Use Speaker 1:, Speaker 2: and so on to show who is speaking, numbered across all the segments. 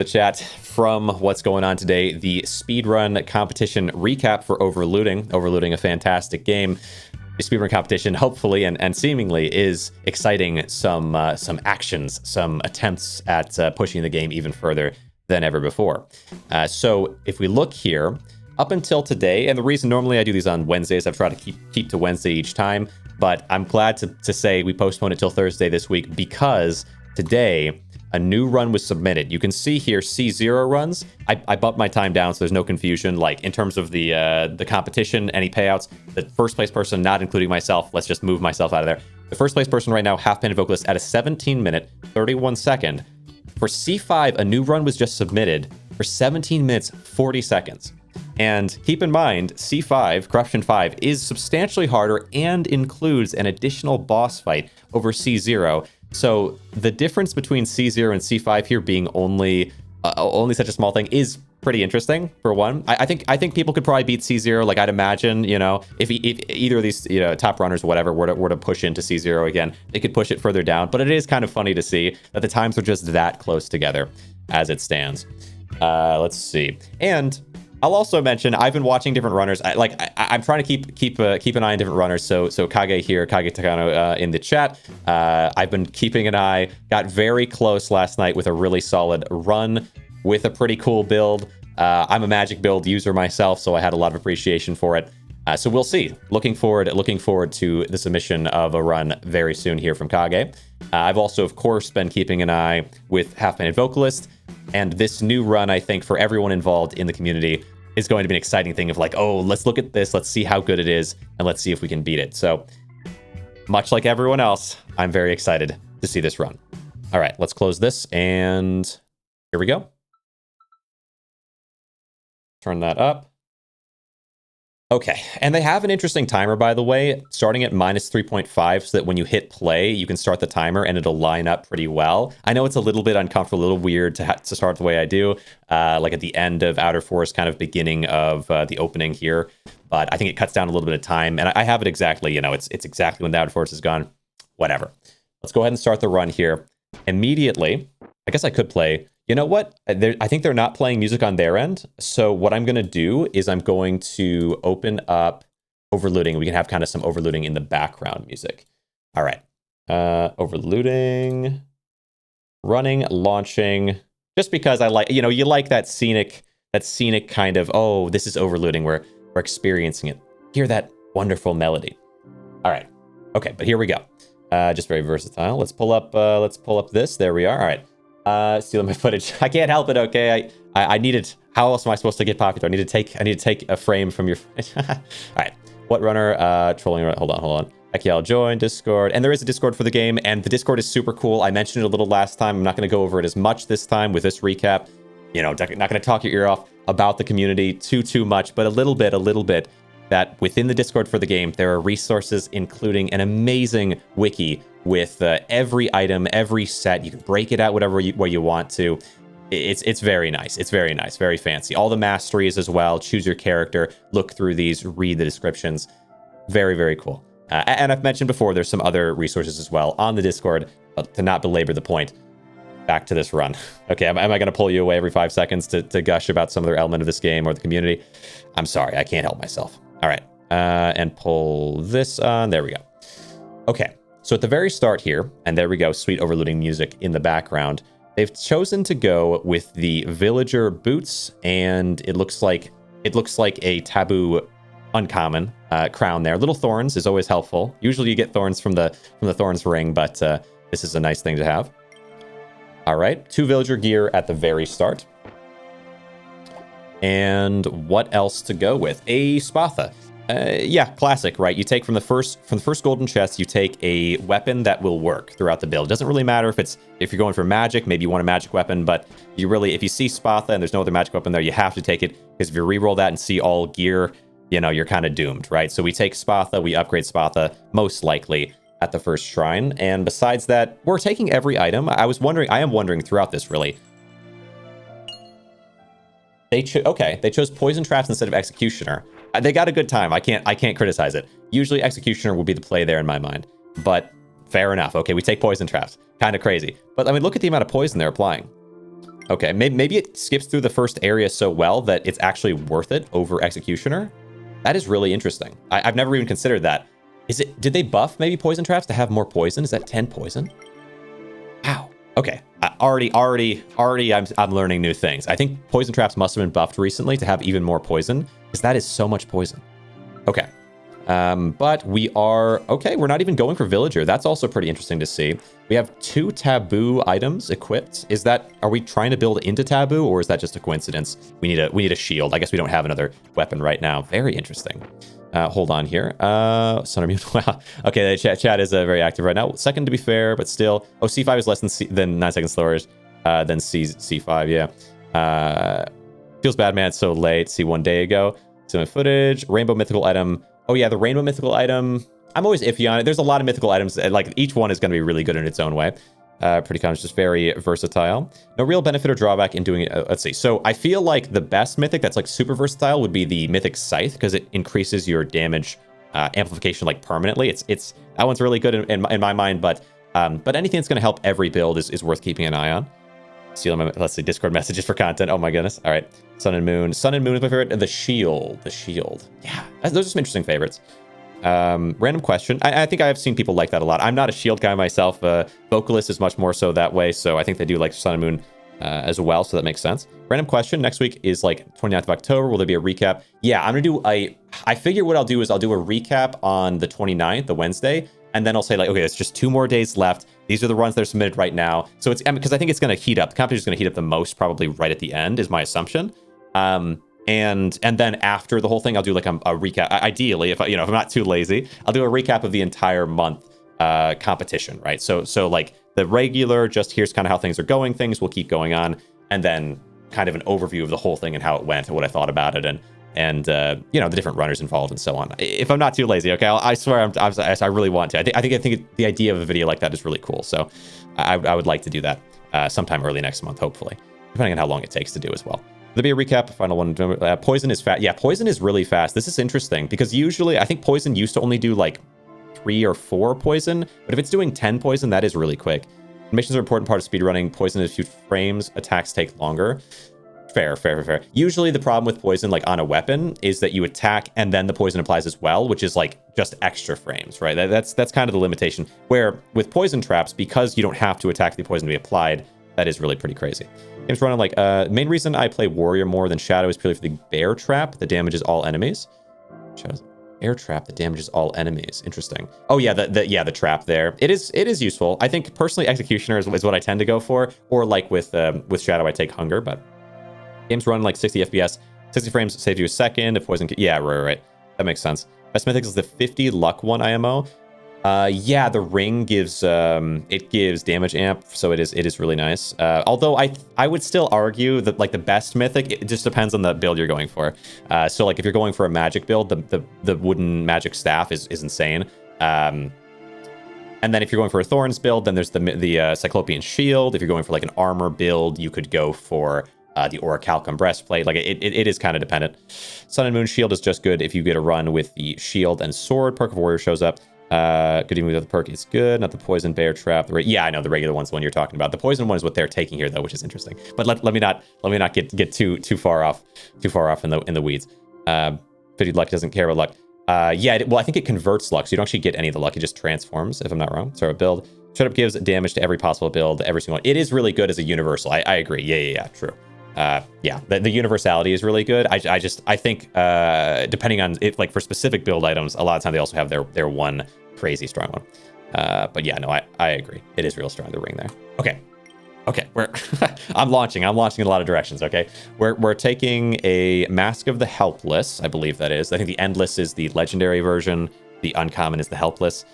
Speaker 1: The chat from what's going on today, the speedrun competition recap for Overlooting, a fantastic game. The speedrun competition, hopefully and seemingly, is exciting some actions, some attempts at pushing the game even further than ever before. So if we look here, up until today, and the reason normally I do these on Wednesdays, I've tried to keep to Wednesday each time, but I'm glad to say we postponed it till Thursday this week because today a new run was submitted. You can see here C0 runs. I bumped my time down so there's no confusion. Like in terms of the competition, any payouts, the first place person, not including myself, let's just move myself out of there. The first place person right now, Half Painted Vocalist, at a 17 minute, 31 second. For C5, a new run was just submitted for 17 minutes, 40 seconds. And keep in mind, C5, Corruption 5, is substantially harder and includes an additional boss fight over C0. So the difference between C0 and C5 here being only such a small thing is pretty interesting, for one. I think people could probably beat C0. Like, I'd imagine, you know, if either of these, you know, top runners or whatever were to push into C0 again, they could push it further down. But it is kind of funny to see that the times are just that close together as it stands. Let's see. And I'll also mention I've been watching different runners. I'm trying to keep an eye on different runners. So Kage here, Kage Takano in the chat. I've been keeping an eye. Got very close last night with a really solid run with a pretty cool build. I'm a Magic build user myself, so I had a lot of appreciation for it. So we'll see. Looking forward to the submission of a run very soon here from Kage. I've also, of course, been keeping an eye with Half Painted Vocalist. And this new run, I think, for everyone involved in the community is going to be an exciting thing of like, oh, let's look at this, let's see how good it is, and let's see if we can beat it. So, much like everyone else, I'm very excited to see this run. All right, let's close this, and here we go. Turn that up. Okay, and they have an interesting timer, by the way, starting at -3.5, so that when you hit play, you can start the timer and it'll line up pretty well. I know it's a little bit uncomfortable, a little weird to start the way I do, like at the end of Outer Forest, kind of beginning of the opening here, but I think it cuts down a little bit of time, and I have it exactly, you know, it's exactly when the Outer Forest is gone. Whatever. Let's go ahead and start the run here. Immediately, I guess I could play. You know what? I think they're not playing music on their end. So what I'm going to do is I'm going to open up Overlooting. We can have kind of some Overlooting in the background music. All right. Overlooting, running, launching. Just because I like, you know, you like that scenic kind of, oh, this is Overlooting. We're experiencing it. Hear that wonderful melody. All right. Okay, but here we go. Just very versatile. Let's pull up this. There we are. All right. Stealing my footage. I can't help it, okay? I needed, how else am I supposed to get popular? I need to take a frame from your footage. All right. What runner? Trolling, hold on. Ekiel join Discord. And there is a Discord for the game, and the Discord is super cool. I mentioned it a little last time. I'm not going to go over it as much this time with this recap. You know, not going to talk your ear off about the community too much, but a little bit that within the Discord for the game, there are resources, including an amazing wiki with every item, every set. You can break it out whatever way you want to. It's very nice. It's very nice, very fancy. All the masteries as well. Choose your character, look through these, read the descriptions. Very, very cool. And I've mentioned before, there's some other resources as well on the Discord. To not belabor the point, back to this run. Okay, am I going to pull you away every 5 seconds to gush about some other element of this game or the community? I'm sorry, I can't help myself. All right, and pull this on. There we go. Okay. So at the very start here, and there we go, sweet Overlooting music in the background, they've chosen to go with the villager boots, and it looks like a taboo uncommon crown there. Little thorns is always helpful. Usually you get thorns from the thorns ring, but this is a nice thing to have. All right, 2 villager gear at the very start. And what else to go with? A Spatha. Yeah, classic, right? You take from the first golden chest, you take a weapon that will work throughout the build. It doesn't really matter if you're going for magic, maybe you want a magic weapon, but if you see Spatha and there's no other magic weapon there, you have to take it, because if you reroll that and see all gear, you know, you're kind of doomed, right? So we take Spatha, we upgrade Spatha, most likely at the first shrine. And besides that, we're taking every item. I am wondering throughout this, really. They chose Poison Traps instead of Executioner. They got a good time. I can't criticize it. Usually Executioner would be the play there in my mind, but fair enough. Okay, we take Poison Traps. Kind of crazy. But I mean, look at the amount of poison they're applying. Okay, maybe it skips through the first area so well that it's actually worth it over Executioner. That is really interesting. I've never even considered that. Did they buff maybe poison traps to have more poison? Is that 10 poison? Wow. Okay. Already I'm learning new things. I think poison traps must have been buffed recently to have even more poison, because that is so much poison. Okay. But we are, okay, we're not even going for villager. That's also pretty interesting to see. We have 2 taboo items equipped. Are we trying to build into taboo, or is that just a coincidence? We need a shield. I guess we don't have another weapon right now. Very interesting. Hold on here. Sun Immune. Wow. Okay, the chat is very active right now. Second to be fair, but still. Oh, C5 is less than 9 seconds slower than C5, yeah. Feels bad, man. It's so late. See 1 day ago. Some footage. Rainbow mythical item. Oh yeah, the rainbow mythical item. I'm always iffy on it. There's a lot of mythical items. Like each one is going to be really good in its own way. Pretty common, just very versatile. No real benefit or drawback in doing it. Let's see. So I feel like the best mythic that's like super versatile would be the mythic scythe, because it increases your damage amplification like permanently. It's that one's really good in my mind. But anything that's going to help every build is worth keeping an eye on. Let's see, Discord messages for content. Oh my goodness. All right. Sun and Moon. Sun and Moon is my favorite. The Shield. Yeah, those are some interesting favorites. Random question. I think I have seen people like that a lot. I'm not a Shield guy myself. Vocalist is much more so that way. So I think they do like Sun and Moon as well. So that makes sense. Random question. Next week is like 29th of October. Will there be a recap? Yeah, I'm going to do I figure what I'll do is I'll do a recap on the 29th, the Wednesday. And then I'll say like, okay, it's just 2 more days left. These are the runs that are submitted right now. So it's because I think it's going to heat up. The competition is going to heat up the most probably right at the end is my assumption. And then after the whole thing, I'll do like a recap. Ideally, if I'm not too lazy, I'll do a recap of the entire month competition, right? So like the regular, just here's kind of how things are going. Things will keep going on, and then kind of an overview of the whole thing and how it went and what I thought about it, and the different runners involved and so on. If I'm not too lazy, okay, I swear I really want to. I think the idea of a video like that is really cool. So I would like to do that sometime early next month, hopefully, depending on how long it takes to do as well. There'll be a recap. Final one. Poison is fast. Yeah, poison is really fast. This is interesting because usually I think poison used to only do like 3 or 4 poison, but if it's doing 10 poison, that is really quick. Missions are an important part of speedrunning. Poison is a few frames. Attacks take longer. Fair. Usually the problem with poison, like on a weapon, is that you attack and then the poison applies as well, which is like just extra frames, right? That's kind of the limitation. Where with poison traps, because you don't have to attack the poison to be applied, that is really pretty crazy. Game's running like, main reason I play Warrior more than Shadow is purely for the bear trap that damages all enemies. Shadow's air trap that damages all enemies. Interesting. Oh yeah, the trap there. It is useful. I think personally Executioner is what I tend to go for, or like with Shadow I take Hunger, but game's running like 60 FPS, 60 frames saves you a second. If poison, yeah, right. That makes sense. Best mythic is the 50 luck one IMO. Yeah, the ring gives damage amp, so it is really nice. Although I would still argue that like the best mythic, it just depends on the build you're going for. So like if you're going for a magic build, the wooden magic staff is insane. And then if you're going for a Thorns build, then there's the Cyclopean shield. If you're going for like an armor build, you could go for the Orichalcum breastplate. Like it is kind of dependent. Sun and Moon shield is just good if you get a run with the shield and sword. Perk of Warrior shows up. Good evening with the perk is good, not the poison bear trap. Yeah, I know the regular one's the one you're talking about. The poison one is what they're taking here though, which is interesting. But let me not get too far off in the weeds. 50 luck doesn't care about luck. Yeah, well I think it converts luck, so you don't actually get any of the luck. It just transforms, if I'm not wrong. Sorry, build. Straight up gives damage to every possible build, every single one. It is really good as a universal. I agree. Yeah, true. Yeah, the universality is really good. I think depending on it, like for specific build items, a lot of time they also have their one crazy strong one. But yeah, no, I agree. It is real strong, the ring there. Okay, I'm launching in a lot of directions. Okay, we're taking a Mask of the Helpless, I believe that is. I think the Endless is the legendary version. The uncommon is the Helpless.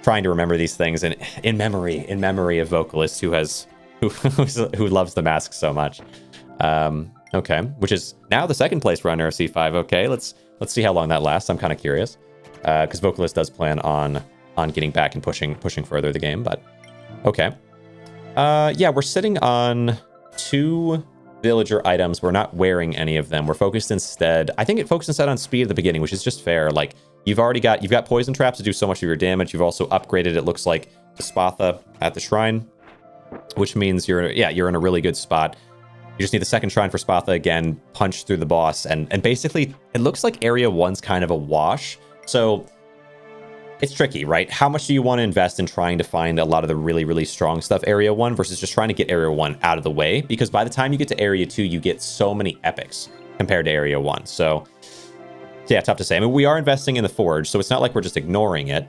Speaker 1: Trying to remember these things and in memory of Vocalist who loves the mask so much. Okay, which is now the second place runner of C5. Okay, let's see how long that lasts. I'm kind of curious because Vocalist does plan on getting back and pushing further the game. But okay, yeah, we're sitting on 2 villager items. We're not wearing any of them. We're focused instead. I think it focused instead on speed at the beginning, which is just fair. Like you've got poison traps to do so much of your damage. You've also upgraded, it looks like, the Spatha at the shrine, which means you're in a really good spot. You just need the second shrine for Spatha again, punch through the boss, and basically it looks like Area 1's kind of a wash. So it's tricky, right? How much do you want to invest in trying to find a lot of the really, really strong stuff Area 1 versus just trying to get Area 1 out of the way? Because by the time you get to Area 2, you get so many epics compared to Area 1. So yeah, tough to say. I mean, we are investing in the Forge, so it's not like we're just ignoring it.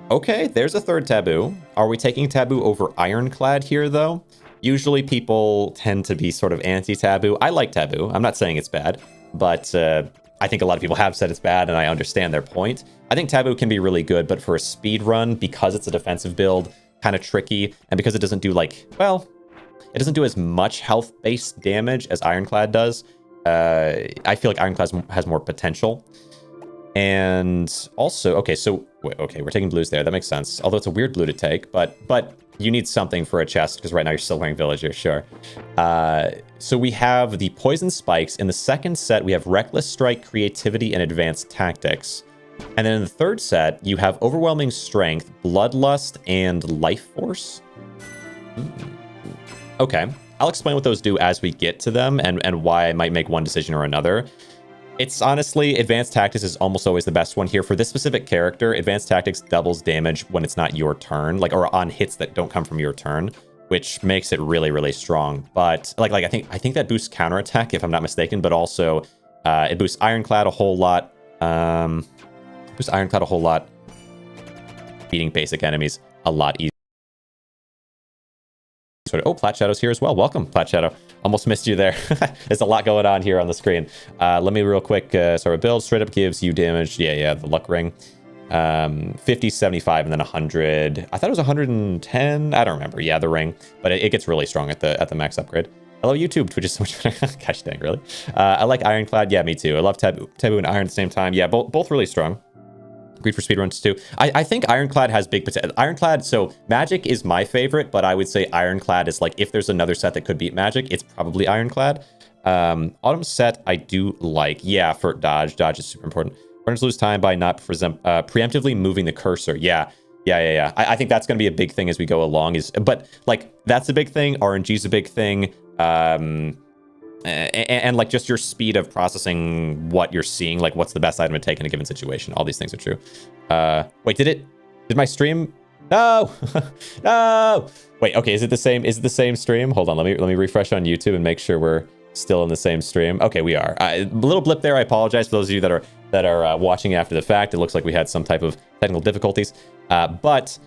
Speaker 1: Okay, there's a third taboo. Are we taking taboo over Ironclad here, though? Usually people tend to be sort of anti-taboo. I like taboo. I'm not saying it's bad, but I think a lot of people have said it's bad, and I understand their point. I think taboo can be really good, but for a speed run, because it's a defensive build, kind of tricky, and because it doesn't do like, well, it doesn't do as much health-based damage as Ironclad does. I feel like Ironclad has more potential. And also, okay, so wait, okay, we're taking blues there. That makes sense. Although it's a weird blue to take, but you need something for a chest because right now you're still wearing Villager, sure. So we have the Poison Spikes. In the second set, we have Reckless Strike, Creativity, and Advanced Tactics. And then in the third set, you have Overwhelming Strength, Bloodlust, and Life Force. Okay, I'll explain what those do as we get to them and why I might make one decision or another. It's honestly, Advanced Tactics is almost always the best one here. For this specific character, Advanced Tactics doubles damage when it's not your turn, like, or on hits that don't come from your turn, which makes it really, really strong. But like I think that boosts counterattack, if I'm not mistaken, but also it boosts Ironclad a whole lot. Boosts Ironclad a whole lot. Beating basic enemies a lot easier. Oh, Plat Shadow's here as well. Welcome, Plat Shadow. Almost missed you there. There's a lot going on here on the screen. Let me real quick start with build. Straight up gives you damage. Yeah, the luck ring. 50, 75, and then 100. I thought it was 110. I don't remember. Yeah, the ring. But it gets really strong at the max upgrade. Hello, YouTube. Twitch is so much better. Gosh dang, really? I like Ironclad. Yeah, me too. I love Taboo and Iron at the same time. Yeah, both really strong. Agreed for speedruns too. I think Ironclad has big potential. Ironclad, so Magic is my favorite, but I would say Ironclad is like, if there's another set that could beat Magic, it's probably Ironclad. Autumn set I do like. Yeah, for Dodge. Dodge is super important. Runners lose time by not preemptively moving the cursor. Yeah. I think that's going to be a big thing as we go along. But like, that's a big thing. RNG is a big thing. And like just your speed of processing what you're seeing, like what's the best item to take in a given situation. All these things are true. Wait, did my stream? No, no. Wait, okay. Is it the same stream? Hold on. Let me refresh on YouTube and make sure we're still in the same stream. Okay, we are. A little blip there. I apologize for those of you that are watching after the fact. It looks like we had some type of technical difficulties. But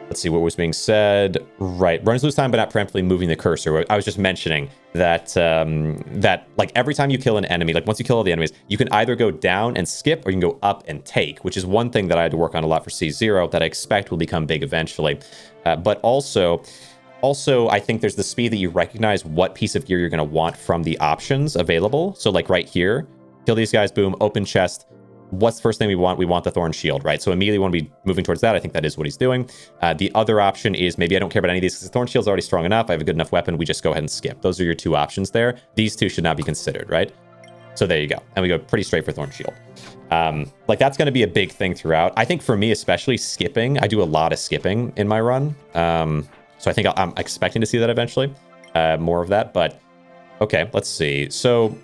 Speaker 1: let's see what was being said. Right, runners lose time by not preemptively moving the cursor. I was just mentioning that that like every time you kill an enemy, like once you kill all the enemies, you can either go down and skip, or you can go up and take, which is one thing that I had to work on a lot for C0 that I expect will become big eventually. But also, I think there's the speed that you recognize what piece of gear you're going to want from the options available. So like right here, kill these guys, boom, open chest. What's the first thing we want? We want the Thorn Shield, right? So immediately when we moving towards that, I think that is what he's doing. The other option is maybe I don't care about any of these because the Thorn Shield's already strong enough. I have a good enough weapon. We just go ahead and skip. Those are your two options there. These two should not be considered, right? So there you go. And we go pretty straight for Thorn Shield. Like that's going to be a big thing throughout. I think for me, especially skipping, I do a lot of skipping in my run. So I think I'm expecting to see that eventually. More of that, but okay, let's see. So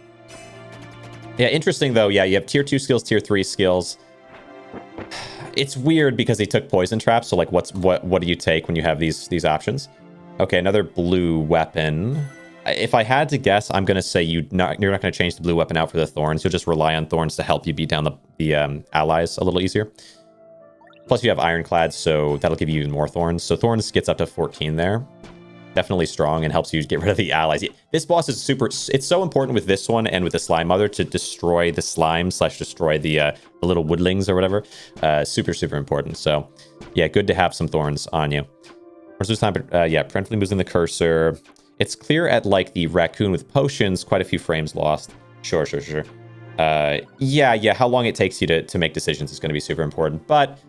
Speaker 1: yeah, interesting though. Yeah, you have tier 2 skills, tier 3 skills. It's weird because they took poison traps. So like, what do you take when you have these options? Okay, another blue weapon. If I had to guess, I'm gonna say you're not gonna change the blue weapon out for the thorns. You'll just rely on thorns to help you beat down the allies a little easier. Plus you have Ironclad, so that'll give you even more thorns. So thorns gets up to 14 there. Definitely strong and helps you get rid of the allies. This boss is super. It's so important with this one and with the Slime Mother to destroy the slime / destroy the little woodlings or whatever. Super important. So yeah, good to have some thorns on you. This time, yeah, preemptively moving the cursor. It's clear at like the raccoon with potions, quite a few frames lost. Sure. Yeah. How long it takes you to make decisions is going to be super important. But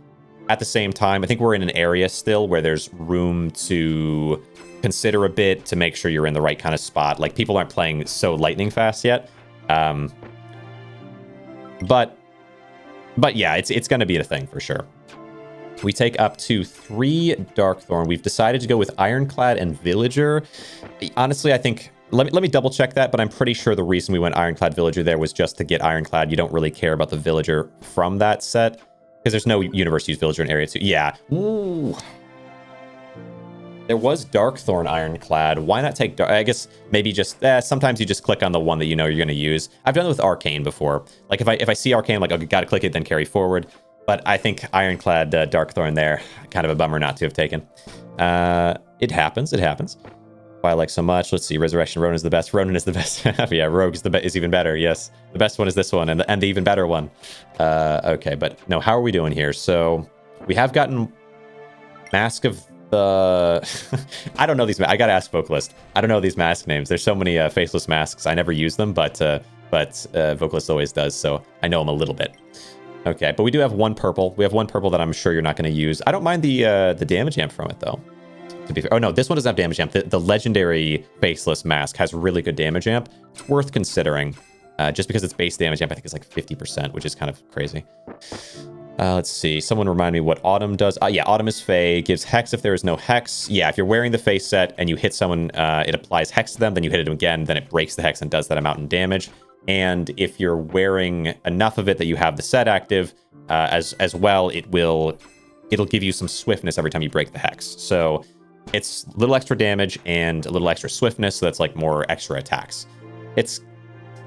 Speaker 1: at the same time, I think we're in an area still where there's room to consider a bit to make sure you're in the right kind of spot. Like people aren't playing so lightning fast yet. But yeah, it's going to be a thing for sure. We take up to 3 Darkthorn. We've decided to go with Ironclad and Villager. Honestly, I think Let me double check that, but I'm pretty sure the reason we went Ironclad Villager there was just to get Ironclad. You don't really care about the Villager from that set, because there's no universe use Villager in Area 2. Yeah. Ooh. There was Darkthorn Ironclad. Why not take I guess maybe just sometimes you just click on the one that you know you're going to use. I've done it with Arcane before. Like if I see Arcane, I'm like, okay, gotta click it, then carry forward. But I think Ironclad Darkthorn there, kind of a bummer not to have taken. It happens. It happens. Why I like so much. Let's see. Resurrection Ronin is the best. Ronin is the best. Yeah, Rogue is even better. Yes, the best one is this one, and the even better one. Okay, but no. How are we doing here? So we have gotten Mask of the. I don't know these. I gotta ask Vocalist. I don't know these mask names. There's so many faceless masks. I never use them, but Vocalist always does. So I know them a little bit. Okay, but we do have one purple. We have one purple that I'm sure you're not going to use. I don't mind the damage amp from it though. To be fair. Oh no, this one doesn't have damage amp. The legendary faceless mask has really good damage amp. It's worth considering. Just because its base damage amp I think is like 50%, which is kind of crazy. Let's see. Someone remind me what Autumn does. Yeah, Autumn is Fey. Gives Hex if there is no Hex. Yeah, if you're wearing the face set and you hit someone, it applies Hex to them. Then you hit it again. Then it breaks the Hex and does that amount in damage. And if you're wearing enough of it that you have the set active, as well, it'll give you some swiftness every time you break the Hex. So it's a little extra damage and a little extra swiftness, so that's like more extra attacks. It's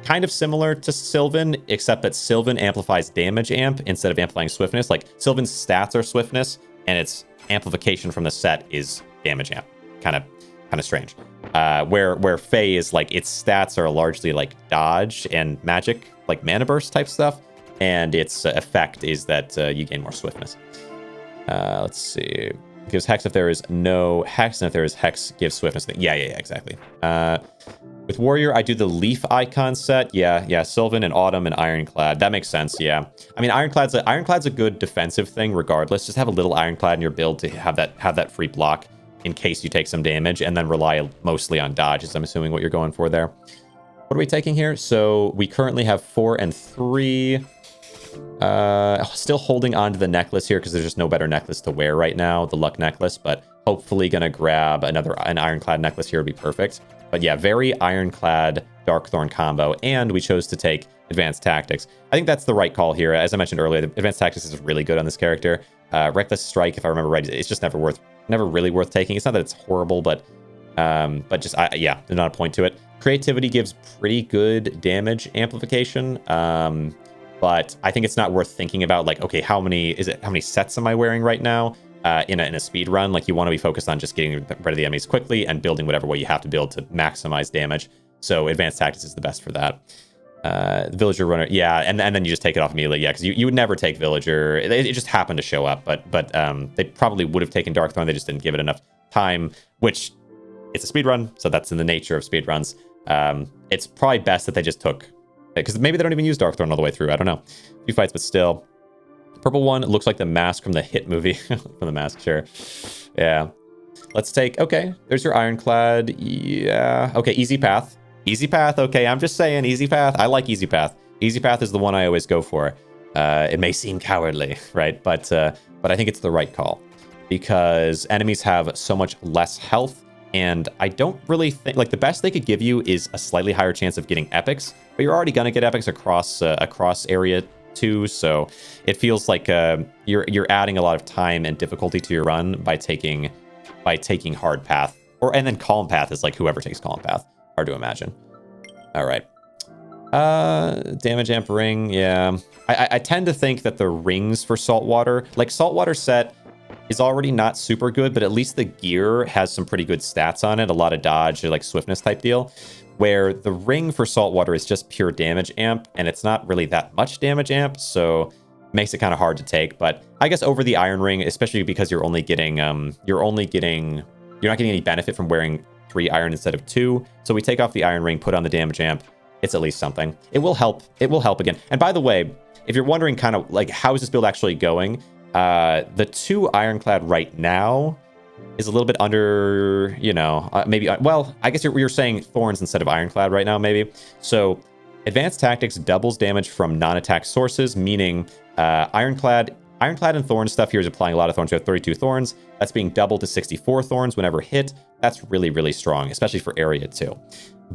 Speaker 1: kind of similar to Sylvan, except that Sylvan amplifies damage amp instead of amplifying swiftness. Like Sylvan's stats are swiftness, and its amplification from the set is damage amp. Kind of strange. Where Fae is like its stats are largely like dodge and magic, like mana burst type stuff, and its effect is that you gain more swiftness. Let's see. Gives Hex if there is no Hex, and if there is Hex, gives swiftness. Yeah, exactly. With Warrior, I do the Leaf icon set. Yeah, Sylvan and Autumn and Ironclad. That makes sense, yeah. I mean, Ironclad's a good defensive thing regardless. Just have a little Ironclad in your build to have that free block in case you take some damage, and then rely mostly on dodge, as I'm assuming what you're going for there. What are we taking here? So we currently have 4 and 3. Still holding on to the necklace here because there's just no better necklace to wear right now, the luck necklace, but hopefully gonna grab an Ironclad necklace here would be perfect. But yeah, very Ironclad Darkthorn combo, and we chose to take Advanced Tactics. I think that's the right call here. As I mentioned earlier, the Advanced Tactics is really good on this character. Reckless Strike, if I remember right, it's just never really worth taking. It's not that it's horrible, but just yeah, there's not a point to it. Creativity gives pretty good damage amplification. But I think it's not worth thinking about, like, okay, how many sets am I wearing right now in a speed run? Like, you want to be focused on just getting rid of the enemies quickly and building whatever way you have to build to maximize damage. So Advanced Tactics is the best for that. Villager Runner, yeah, and then you just take it off immediately, yeah, because you would never take Villager. It just happened to show up, but they probably would have taken Darkthorn. They just didn't give it enough time, which it's a speed run, so that's in the nature of speed runs. It's probably best that they just took, because maybe they don't even use Darkthorn all the way through. I don't know. A few fights, but still. Purple one looks like the mask from the hit movie. From the mask, sure. Yeah. Let's take, okay, there's your Ironclad. Yeah. Okay, Easy Path. Easy Path, okay, I'm just saying, Easy Path. I like Easy Path. Easy Path is the one I always go for. It may seem cowardly, right? But I think it's the right call. Because enemies have so much less health, and I don't really think, like, the best they could give you is a slightly higher chance of getting epics, but you're already gonna get epics across area 2, so it feels like you're adding a lot of time and difficulty to your run by taking hard path, and then calm path is like whoever takes calm path. Hard to imagine. All right. Damage amp ring, yeah. I tend to think that the rings for saltwater, like saltwater set, is already not super good, but at least the gear has some pretty good stats on it, a lot of dodge or like swiftness type deal, where the ring for saltwater is just pure damage amp, and it's not really that much damage amp, so it makes it kind of hard to take. But I guess over the iron ring, especially because you're not getting any benefit from wearing 3 iron instead of 2, so we take off the iron ring, put on the damage amp. It's at least something. It will help again. And by the way, if you're wondering kind of like how is this build actually going, the 2 Ironclad right now is a little bit under, maybe, well, I guess you're saying Thorns instead of Ironclad right now, maybe. So Advanced Tactics doubles damage from non-attack sources, meaning Ironclad and Thorn stuff here is applying a lot of Thorns. We have 32 Thorns. That's being doubled to 64 Thorns whenever hit. That's really, really strong, especially for Area 2.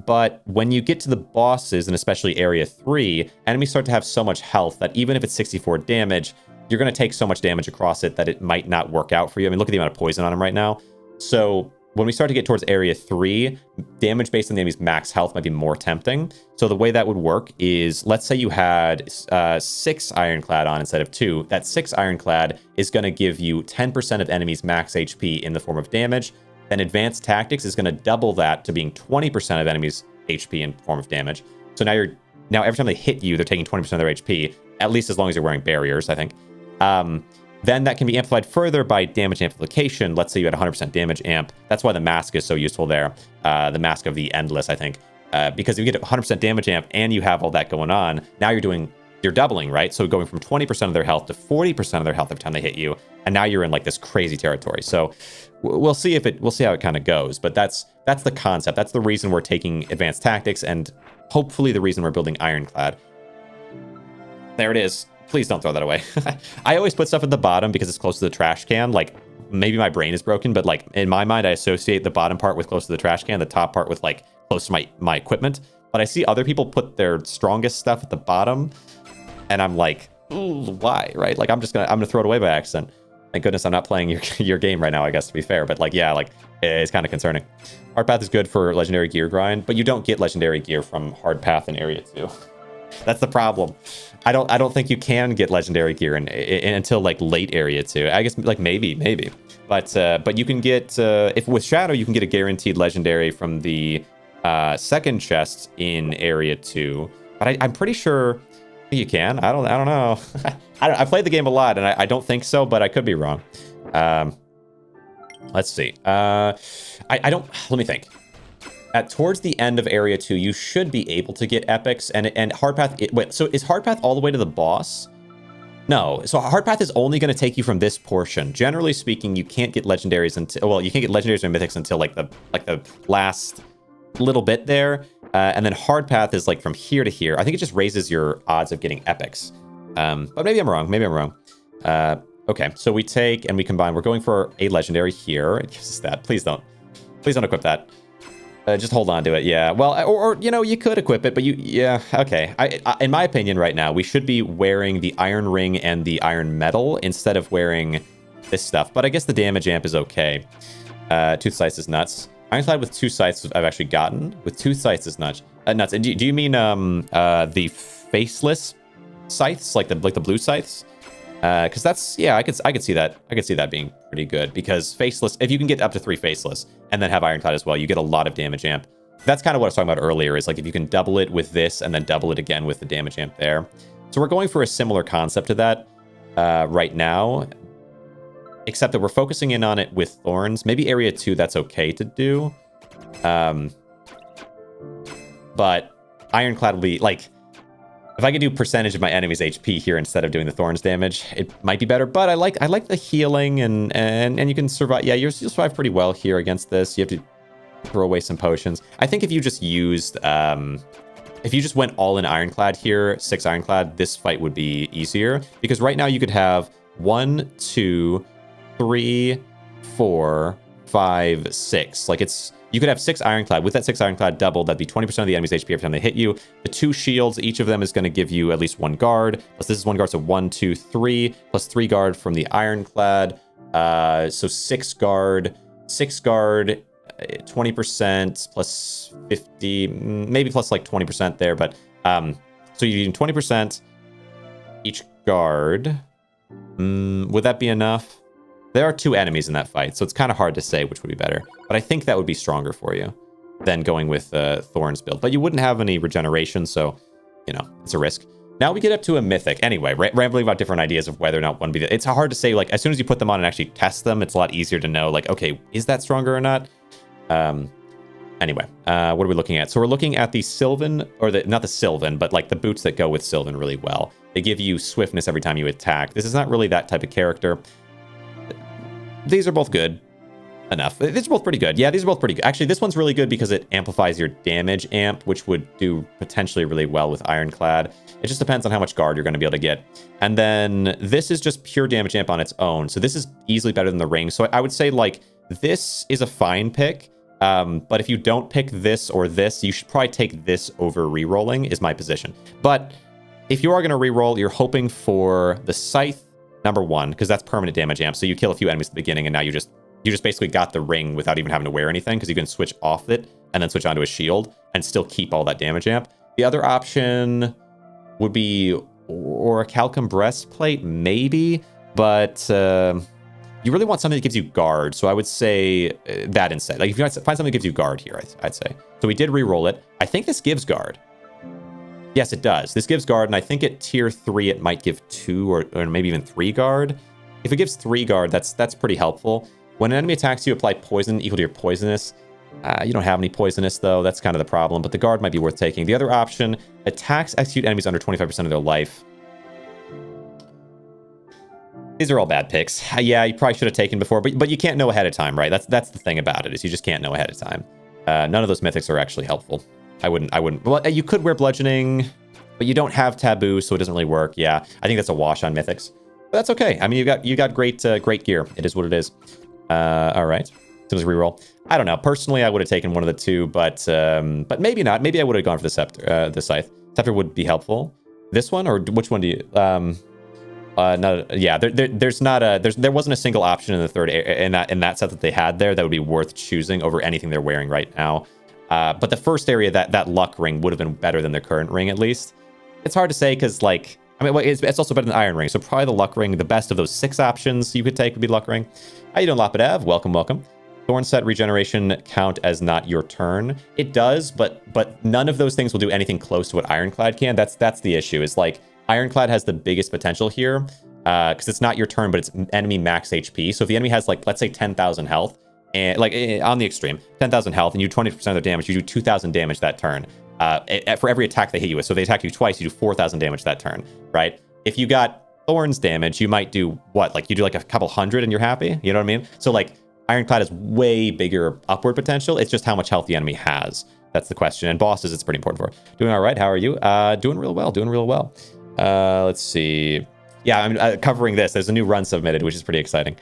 Speaker 1: But when you get to the bosses, and especially Area 3, enemies start to have so much health that even if it's 64 damage, you're going to take so much damage across it that it might not work out for you. I mean, look at the amount of poison on him right now. So when we start to get towards Area 3, damage based on the enemy's max health might be more tempting. So the way that would work is, let's say you had 6 Ironclad on instead of 2. That 6 Ironclad is going to give you 10% of enemies' max HP in the form of damage. Then Advanced Tactics is going to double that to being 20% of enemies' HP in form of damage. So now every time they hit you, they're taking 20% of their HP, at least as long as you're wearing barriers, I think. Then that can be amplified further by damage amplification. Let's say you had 100% damage amp. That's why the mask is so useful there. The Mask of the Endless, I think. Because if you get 100% damage amp and you have all that going on, now you're doubling, right? So going from 20% of their health to 40% of their health every time they hit you. And now you're in like this crazy territory. So we'll see how it kind of goes. But that's the concept. That's the reason we're taking Advanced Tactics, and hopefully the reason we're building Ironclad. There it is. Please don't throw that away. I always put stuff at the bottom because it's close to the trash can. Like, maybe my brain is broken, but like in my mind, I associate the bottom part with close to the trash can, the top part with like close to my equipment. But I see other people put their strongest stuff at the bottom, and I'm like, ooh, why, right? Like I'm gonna throw it away by accident. Thank goodness I'm not playing your game right now, I guess, to be fair. But like, yeah, like it's kind of concerning. Hard Path is good for legendary gear grind, but you don't get legendary gear from Hard Path in Area 2. That's the problem. I don't think you can get legendary gear until like late Area 2. I guess like maybe. But you can get if with Shadow you can get a guaranteed legendary from the second chest in Area 2. But I'm pretty sure you can. I don't know. I played the game a lot, and I don't think so, but I could be wrong. Let's see. I don't. Let me think. Towards the end of Area 2, you should be able to get epics, and Hard Path... Wait, so is Hard Path all the way to the boss? No. So Hard Path is only going to take you from this portion. Generally speaking, you can't get legendaries until... Well, you can't get legendaries or mythics until like the last little bit there. And then Hard Path is like from here to here. I think it just raises your odds of getting epics. But maybe I'm wrong. Okay, so we take and we combine. We're going for a legendary here. It gives us that. Please don't equip that. Just hold on to it, yeah. Well, or you know, you could equip it, but yeah, okay. I, in my opinion right now, we should be wearing the Iron Ring and the Iron Medal instead of wearing this stuff. But I guess the damage amp is okay. Tooth Scythe is nuts. Ironclad with 2 scythes I've actually gotten. With 2 scythes is nuts. Nuts. And do you mean the faceless scythes, like the blue scythes? Because that's, yeah, I could see that. I could see that being pretty good, because faceless, if you can get up to 3 faceless and then have Ironclad as well, you get a lot of damage amp. That's kind of what I was talking about earlier, is like if you can double it with this and then double it again with the damage amp there. So we're going for a similar concept to that right now, except that we're focusing in on it with thorns. Maybe Area 2, that's okay to do. But Ironclad will be like, if I could do percentage of my enemy's HP here instead of doing the thorns damage, it might be better. But I like the healing, and you can survive. Yeah, you'll survive pretty well here against this. You have to throw away some potions. I think if you just used, if you just went all in Ironclad here, 6 Ironclad, this fight would be easier, because right now you could have 1, 2, 3, 4, 5, 6. Like you could have 6 Ironclad. With that 6 Ironclad doubled, that'd be 20% of the enemy's HP every time they hit you. The 2 shields, each of them is going to give you at least 1 guard. Plus this is 1 guard, so 1, 2, 3. Plus 3 guard from the Ironclad. So 6 guard. 6 guard, 20% plus 50, maybe plus like 20% there. But so you're using 20% each guard. Would that be enough? There are 2 enemies in that fight, so it's kind of hard to say which would be better. But I think that would be stronger for you than going with Thorns build. But you wouldn't have any regeneration, so, you know, it's a risk. Now we get up to a mythic. Anyway, rambling about different ideas of whether or not one be... It's hard to say, like, as soon as you put them on and actually test them, it's a lot easier to know, like, okay, is that stronger or not? Anyway, what are we looking at? So we're looking at the Sylvan, or not the Sylvan, but like the boots that go with Sylvan really well. They give you swiftness every time you attack. This is not really that type of character. These are both good enough. These are both pretty good. Yeah, these are both pretty good. Actually, this one's really good because it amplifies your damage amp, which would do potentially really well with Ironclad. It just depends on how much guard you're going to be able to get. And then this is just pure damage amp on its own. So this is easily better than the ring. So I would say, like, this is a fine pick. But if you don't pick this or this, you should probably take this over re-rolling, is my position. But if you are going to re-roll, you're hoping for the Scythe, number 1, because that's permanent damage amp. So you kill a few enemies at the beginning, and now you just basically got the ring without even having to wear anything, because you can switch off it and then switch onto a shield and still keep all that damage amp. The other option would be Orichalcum Breastplate, maybe, but you really want something that gives you guard. So I would say that instead. Like if you find something that gives you guard here, I'd say. So we did re-roll it. I think this gives guard. Yes, it does. This gives guard, and I think at tier 3 it might give 2 or maybe even 3 guard. If it gives 3 guard, that's pretty helpful. When an enemy attacks you, apply poison equal to your poisonous. You don't have any poisonous, though. That's kind of the problem, but the guard might be worth taking. The other option, attacks execute enemies under 25% of their life. These are all bad picks. Yeah, you probably should have taken before, but you can't know ahead of time, right? That's the thing about it, is you just can't know ahead of time. None of those mythics are actually helpful. I wouldn't. Well, you could wear bludgeoning, but you don't have taboo, so it doesn't really work. Yeah, I think that's a wash on mythics. But that's okay. I mean, you got great gear. It is what it is. All right. Seems like reroll. I don't know. Personally, I would have taken one of the two, but maybe not. Maybe I would have gone for the scepter, the scythe. Scepter would be helpful. This one, or which one do you? Yeah. There wasn't a single option in the third in that set that they had there that would be worth choosing over anything they're wearing right now. But the first area, that luck ring would have been better than their current ring, at least. It's hard to say because, like, I mean, it's also better than the iron ring. So probably the luck ring, the best of those 6 options you could take would be luck ring. How you doing, Lapidev? Welcome, welcome. Thorn set regeneration count as not your turn. It does, but none of those things will do anything close to what Ironclad can. That's the issue. Is like Ironclad has the biggest potential here because it's not your turn, but it's enemy max HP. So if the enemy has, like, let's say 10,000 health, and like on the extreme, 10,000 health, and you do 20% of their damage, you do 2,000 damage that turn. For every attack they hit you with. So if they attack you twice, you do 4,000 damage that turn, right? If you got Thorns damage, you might do what? Like, you do like a couple hundred and you're happy? You know what I mean? So, like, Ironclad has way bigger upward potential. It's just how much health the enemy has. That's the question. And bosses, it's pretty important for. Doing all right. How are you? Doing real well. Doing real well. Let's see. Yeah, I'm covering this. There's a new run submitted, which is pretty exciting.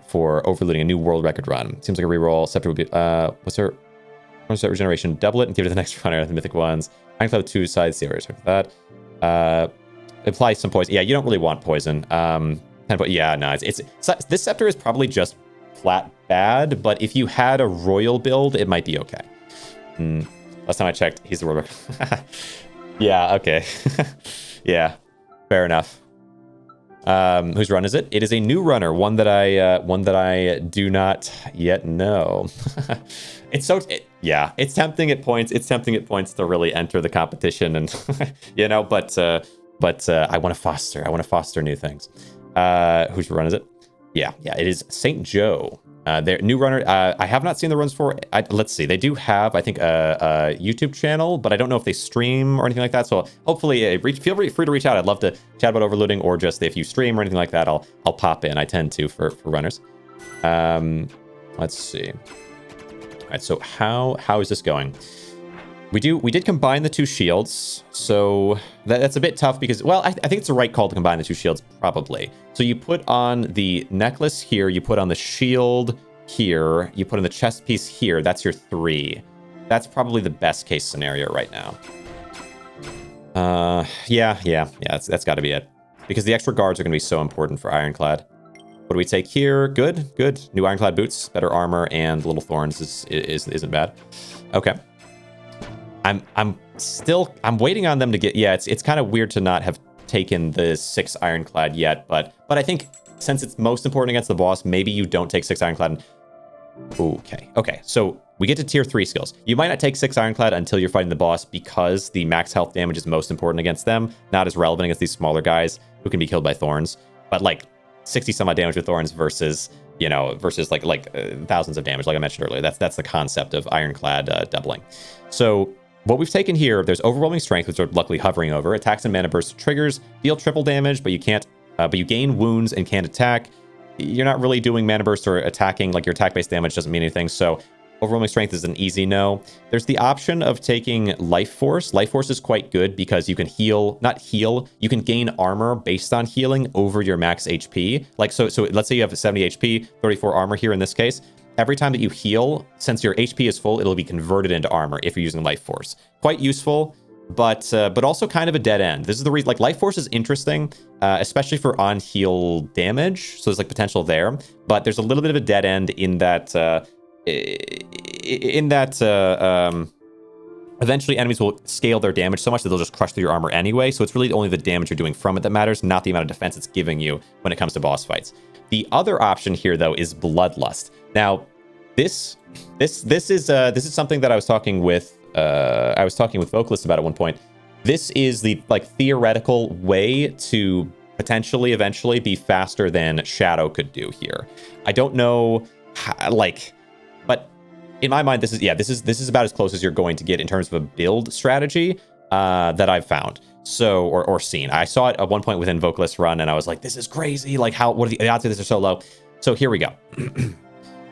Speaker 1: For overlooting a new world record run. Seems like a reroll. Scepter would be, what's her? Set regeneration, double it and give it to the next runner. The mythic ones. Ironclad 2 sides. See that. Apply some poison. Yeah, you don't really want poison. Yeah, no, it's this scepter is probably just flat bad, but if you had a royal build, it might be okay. Last time I checked, he's the world record. Yeah, okay. Yeah, fair enough. Whose run is it? It is a new runner, one that I do not yet know. Yeah, it's tempting at points. It's tempting at points to really enter the competition, and you know, but I want to foster new things. Whose run is it? Yeah, it is St. Joe. Their new runner. I have not seen the runs for. Let's see. They do have, I think, a YouTube channel, but I don't know if they stream or anything like that. So hopefully, feel free to reach out. I'd love to chat about overlooting, or just if you stream or anything like that, I'll pop in. I tend to for runners. Let's see. All right. So how is this going? We did combine the 2 shields, so that's a bit tough because, well, I think it's the right call to combine the 2 shields, probably. So you put on the necklace here, you put on the shield here, you put on the chest piece here. That's your 3. That's probably the best case scenario right now. Yeah, that's got to be it. Because the extra guards are going to be so important for Ironclad. What do we take here? Good. New Ironclad boots, better armor, and little thorns isn't bad. Okay. I'm waiting on them to get. Yeah, it's kind of weird to not have taken the 6 Ironclad yet, but I think since it's most important against the boss, maybe you don't take 6 Ironclad. Okay. So we get to tier 3 skills. You might not take 6 Ironclad until you're fighting the boss because the max health damage is most important against them, not as relevant against these smaller guys who can be killed by thorns. But like 60 some odd damage with thorns versus like thousands of damage, like I mentioned earlier. That's the concept of Ironclad doubling. So what we've taken here, there's overwhelming strength, which are luckily hovering over. Attacks and mana burst triggers deal triple damage, but you can't. But you gain wounds and can't attack. You're not really doing mana burst or attacking. Like, your attack-based damage doesn't mean anything. So overwhelming strength is an easy no. There's the option of taking life force. Life force is quite good because you can you can gain armor based on healing over your max HP. Like, so let's say you have 70 HP, 34 armor here in this case. every time that you heal, since your HP is full, it'll be converted into armor if you're using Life Force. Quite useful, but also kind of a dead end. This is the reason, like, Life Force is interesting, especially for on-heal damage, so there's, like, potential there, but there's a little bit of a dead end in that, eventually enemies will scale their damage so much that they'll just crush through your armor anyway, so it's really only the damage you're doing from it that matters, not the amount of defense it's giving you when it comes to boss fights. The other option here, though, is Bloodlust. Now, this is something that I was talking with Vocalist about at one point. This is the, like, theoretical way to potentially eventually be faster than Shadow could do here. I don't know how, like, but in my mind, this is about as close as you're going to get in terms of a build strategy that I've found. So, or seen. I saw it at one point within Vocalist Run, and I was like, this is crazy. Like, what are the odds of this are so low? So here we go.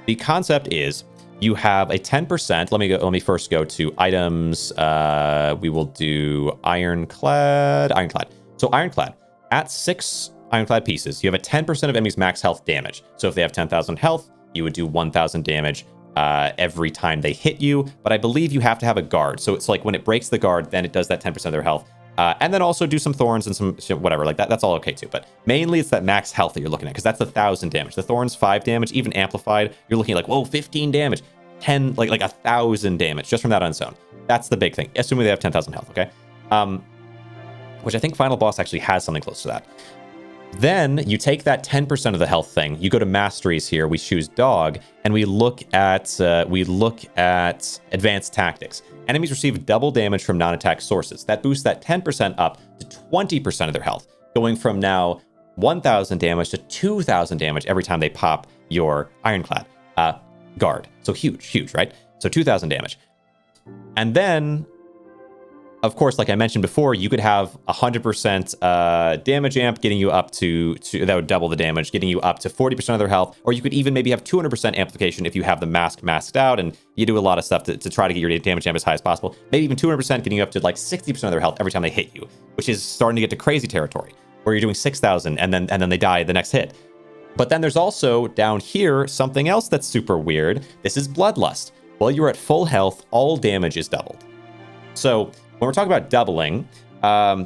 Speaker 1: The concept is you have a 10%. Let me first go to items. We will do Ironclad. So Ironclad, at 6 Ironclad pieces, you have a 10% of enemies' max health damage. So if they have 10,000 health, you would do 1,000 damage every time they hit you. But I believe you have to have a guard. So it's like when it breaks the guard, then it does that 10% of their health. And then also do some thorns and some whatever, like that. That's all okay too. But mainly it's that max health that you're looking at, because that's 1,000 damage. The thorns 5 damage, even amplified. You're looking at like, whoa, 15 damage, 10, like 1,000 damage just from that unzone. That's the big thing. Assuming they have 10,000 health, okay? Which I think Final Boss actually has something close to that. Then you take that 10% of the health thing. You go to Masteries here. We choose Dog, and we look at Advanced Tactics. Enemies receive double damage from non-attack sources. That boosts that 10% up to 20% of their health, going from now 1,000 damage to 2,000 damage every time they pop your Ironclad guard. So huge, right? So 2,000 damage. And then, of course, like I mentioned before, you could have 100% damage amp getting you up to that would double the damage, getting you up to 40% of their health, or you could even maybe have 200% amplification if you have the mask masked out and you do a lot of stuff to try to get your damage amp as high as possible. Maybe even 200% getting you up to like 60% of their health every time they hit you, which is starting to get to crazy territory, where you're doing 6,000 and then they die the next hit. But then there's also down here something else that's super weird. This is Bloodlust. While you're at full health, all damage is doubled. So when we're talking about doubling,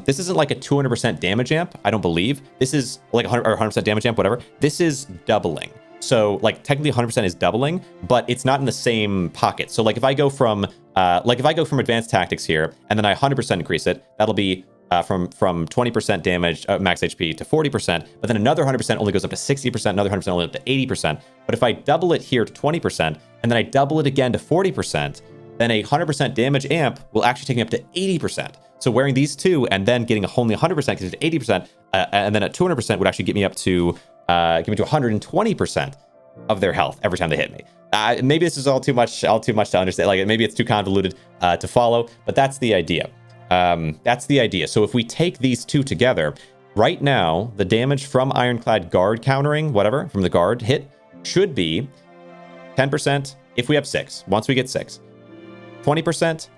Speaker 1: this isn't like a 200% damage amp, I don't believe. This is like 100% damage amp, whatever. This is doubling. So like technically 100% is doubling, but it's not in the same pocket. So like if I go from Advanced Tactics here, and then I 100% increase it, that'll be from 20% damage max HP to 40%, but then another 100% only goes up to 60%, another 100% only up to 80%. But if I double it here to 20%, and then I double it again to 40%, then a 100% damage amp will actually take me up to 80%. So wearing these two and then getting only 100% because it's 80%, and then at 200% would actually get me up to 120% of their health every time they hit me. Maybe this is all too much to understand. Like maybe it's too convoluted to follow, but that's the idea. So if we take these two together, right now the damage from Ironclad guard countering, whatever, from the guard hit should be 10% if we have 6. Once we get 6. 20%,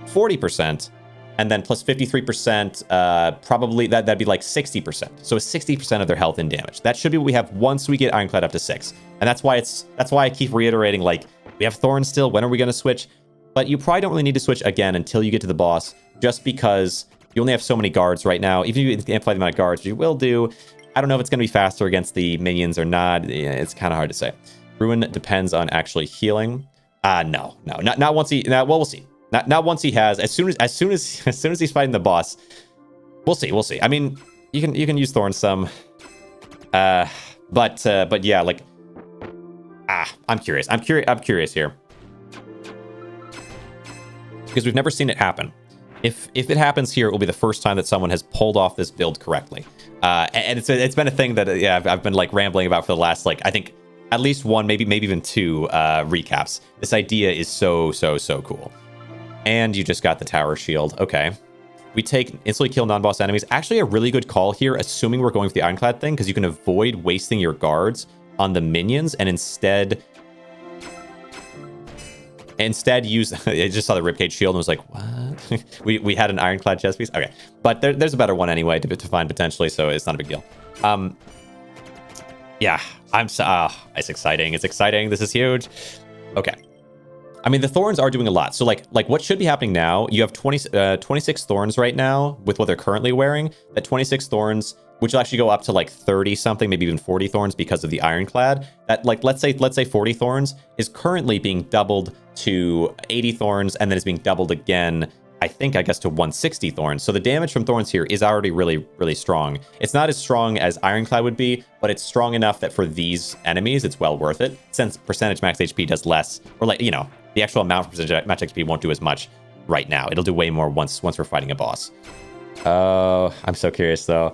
Speaker 1: 40%, and then plus 53%, probably that'd be like 60%. So 60% of their health and damage. That should be what we have once we get Ironclad up to 6. And that's why I keep reiterating, like, we have Thorns still, when are we going to switch? But you probably don't really need to switch again until you get to the boss, just because you only have so many guards right now. Even if you amplify the amount of guards you will do, I don't know if it's going to be faster against the minions or not. It's kind of hard to say. Ruin depends on actually healing. No, not once he. Well, we'll see. Not once he has. As soon as he's fighting the boss, we'll see. I mean, you can use Thorn some. But yeah, like, I'm curious. I'm curious here because we've never seen it happen. If it happens here, it will be the first time that someone has pulled off this build correctly. And it's been a thing that I've been like rambling about for the last, like, I think at least one, maybe even 2 recaps. This idea is so cool. And you just got the tower shield. Okay. We take instantly kill non-boss enemies. Actually, a really good call here, assuming we're going for the Ironclad thing, because you can avoid wasting your guards on the minions and instead use. I just saw the Ribcage shield and was like, what? we had an Ironclad chest piece. Okay, but there's a better one anyway to find potentially, so it's not a big deal. Yeah, it's exciting. It's exciting. This is huge. Okay. I mean, the thorns are doing a lot. So like what should be happening now, you have 26 thorns right now with what they're currently wearing. That 26 thorns, which will actually go up to like 30 something, maybe even 40 thorns because of the ironclad. That like, let's say 40 thorns is currently being doubled to 80 thorns, and then it's being doubled again, I guess to 160 thorns. So the damage from thorns here is already really, really strong. It's not as strong as ironclad would be, but it's strong enough that for these enemies, it's well worth it. Since percentage max HP does less, or like, you know, the actual amount of percentage max HP won't do as much right now. It'll do way more once we're fighting a boss. Oh, I'm so curious though.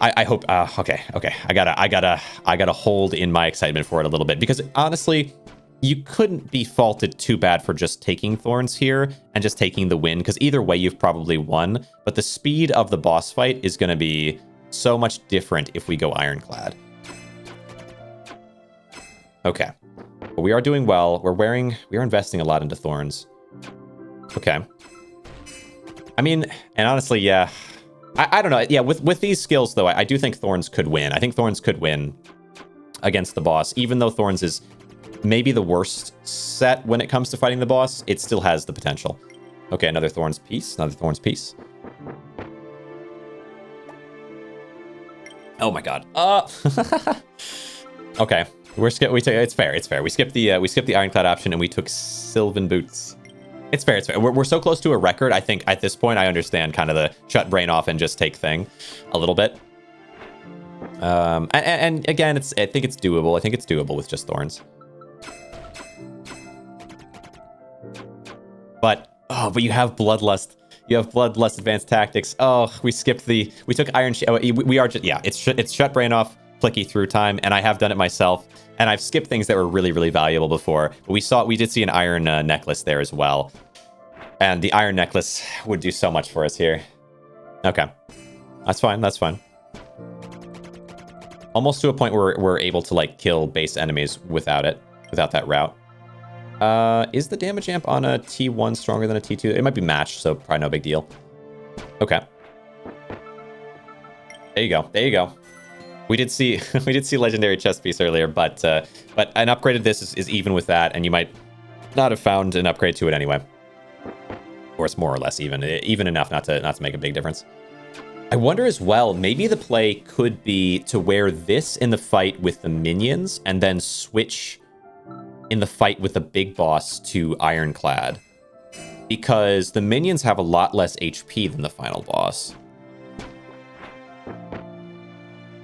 Speaker 1: I hope. Okay. I gotta hold in my excitement for it a little bit, because honestly, you couldn't be faulted too bad for just taking thorns here and just taking the win, because either way you've probably won. But the speed of the boss fight is going to be so much different if we go ironclad. Okay, but we are doing well. We are investing a lot into thorns. Okay. I mean, and honestly, yeah. I don't know. Yeah, with these skills, though, I do think Thorns could win. I think Thorns could win against the boss. Even though Thorns is maybe the worst set when it comes to fighting the boss, it still has the potential. Okay, another Thorns piece. Another Thorns piece. Oh my god. Okay. It's fair. It's fair. We skipped the Ironclad option and we took Sylvan Boots. It's fair. It's fair. We're so close to a record. I think at this point I understand kind of the shut brain off and just take thing a little bit. And again, I think it's doable. I think it's doable with just Thorns. But you have Bloodlust. You have Bloodlust Advanced Tactics. Oh, we took Iron. We are just, yeah. It's shut brain off, clicky through time, and I have done it myself. And I've skipped things that were really, really valuable before. But we did see an iron necklace there as well. And the iron necklace would do so much for us here. Okay. That's fine. That's fine. Almost to a point where we're able to, like, kill base enemies without that route. Is the damage amp on a T1 stronger than a T2? It might be matched, so probably no big deal. Okay. There you go. There you go. We did see legendary chest piece earlier, but an upgrade of this is even with that, and you might not have found an upgrade to it anyway. Or it's more or less even enough not to make a big difference. I wonder as well, maybe the play could be to wear this in the fight with the minions and then switch in the fight with the big boss to Ironclad. Because the minions have a lot less HP than the final boss.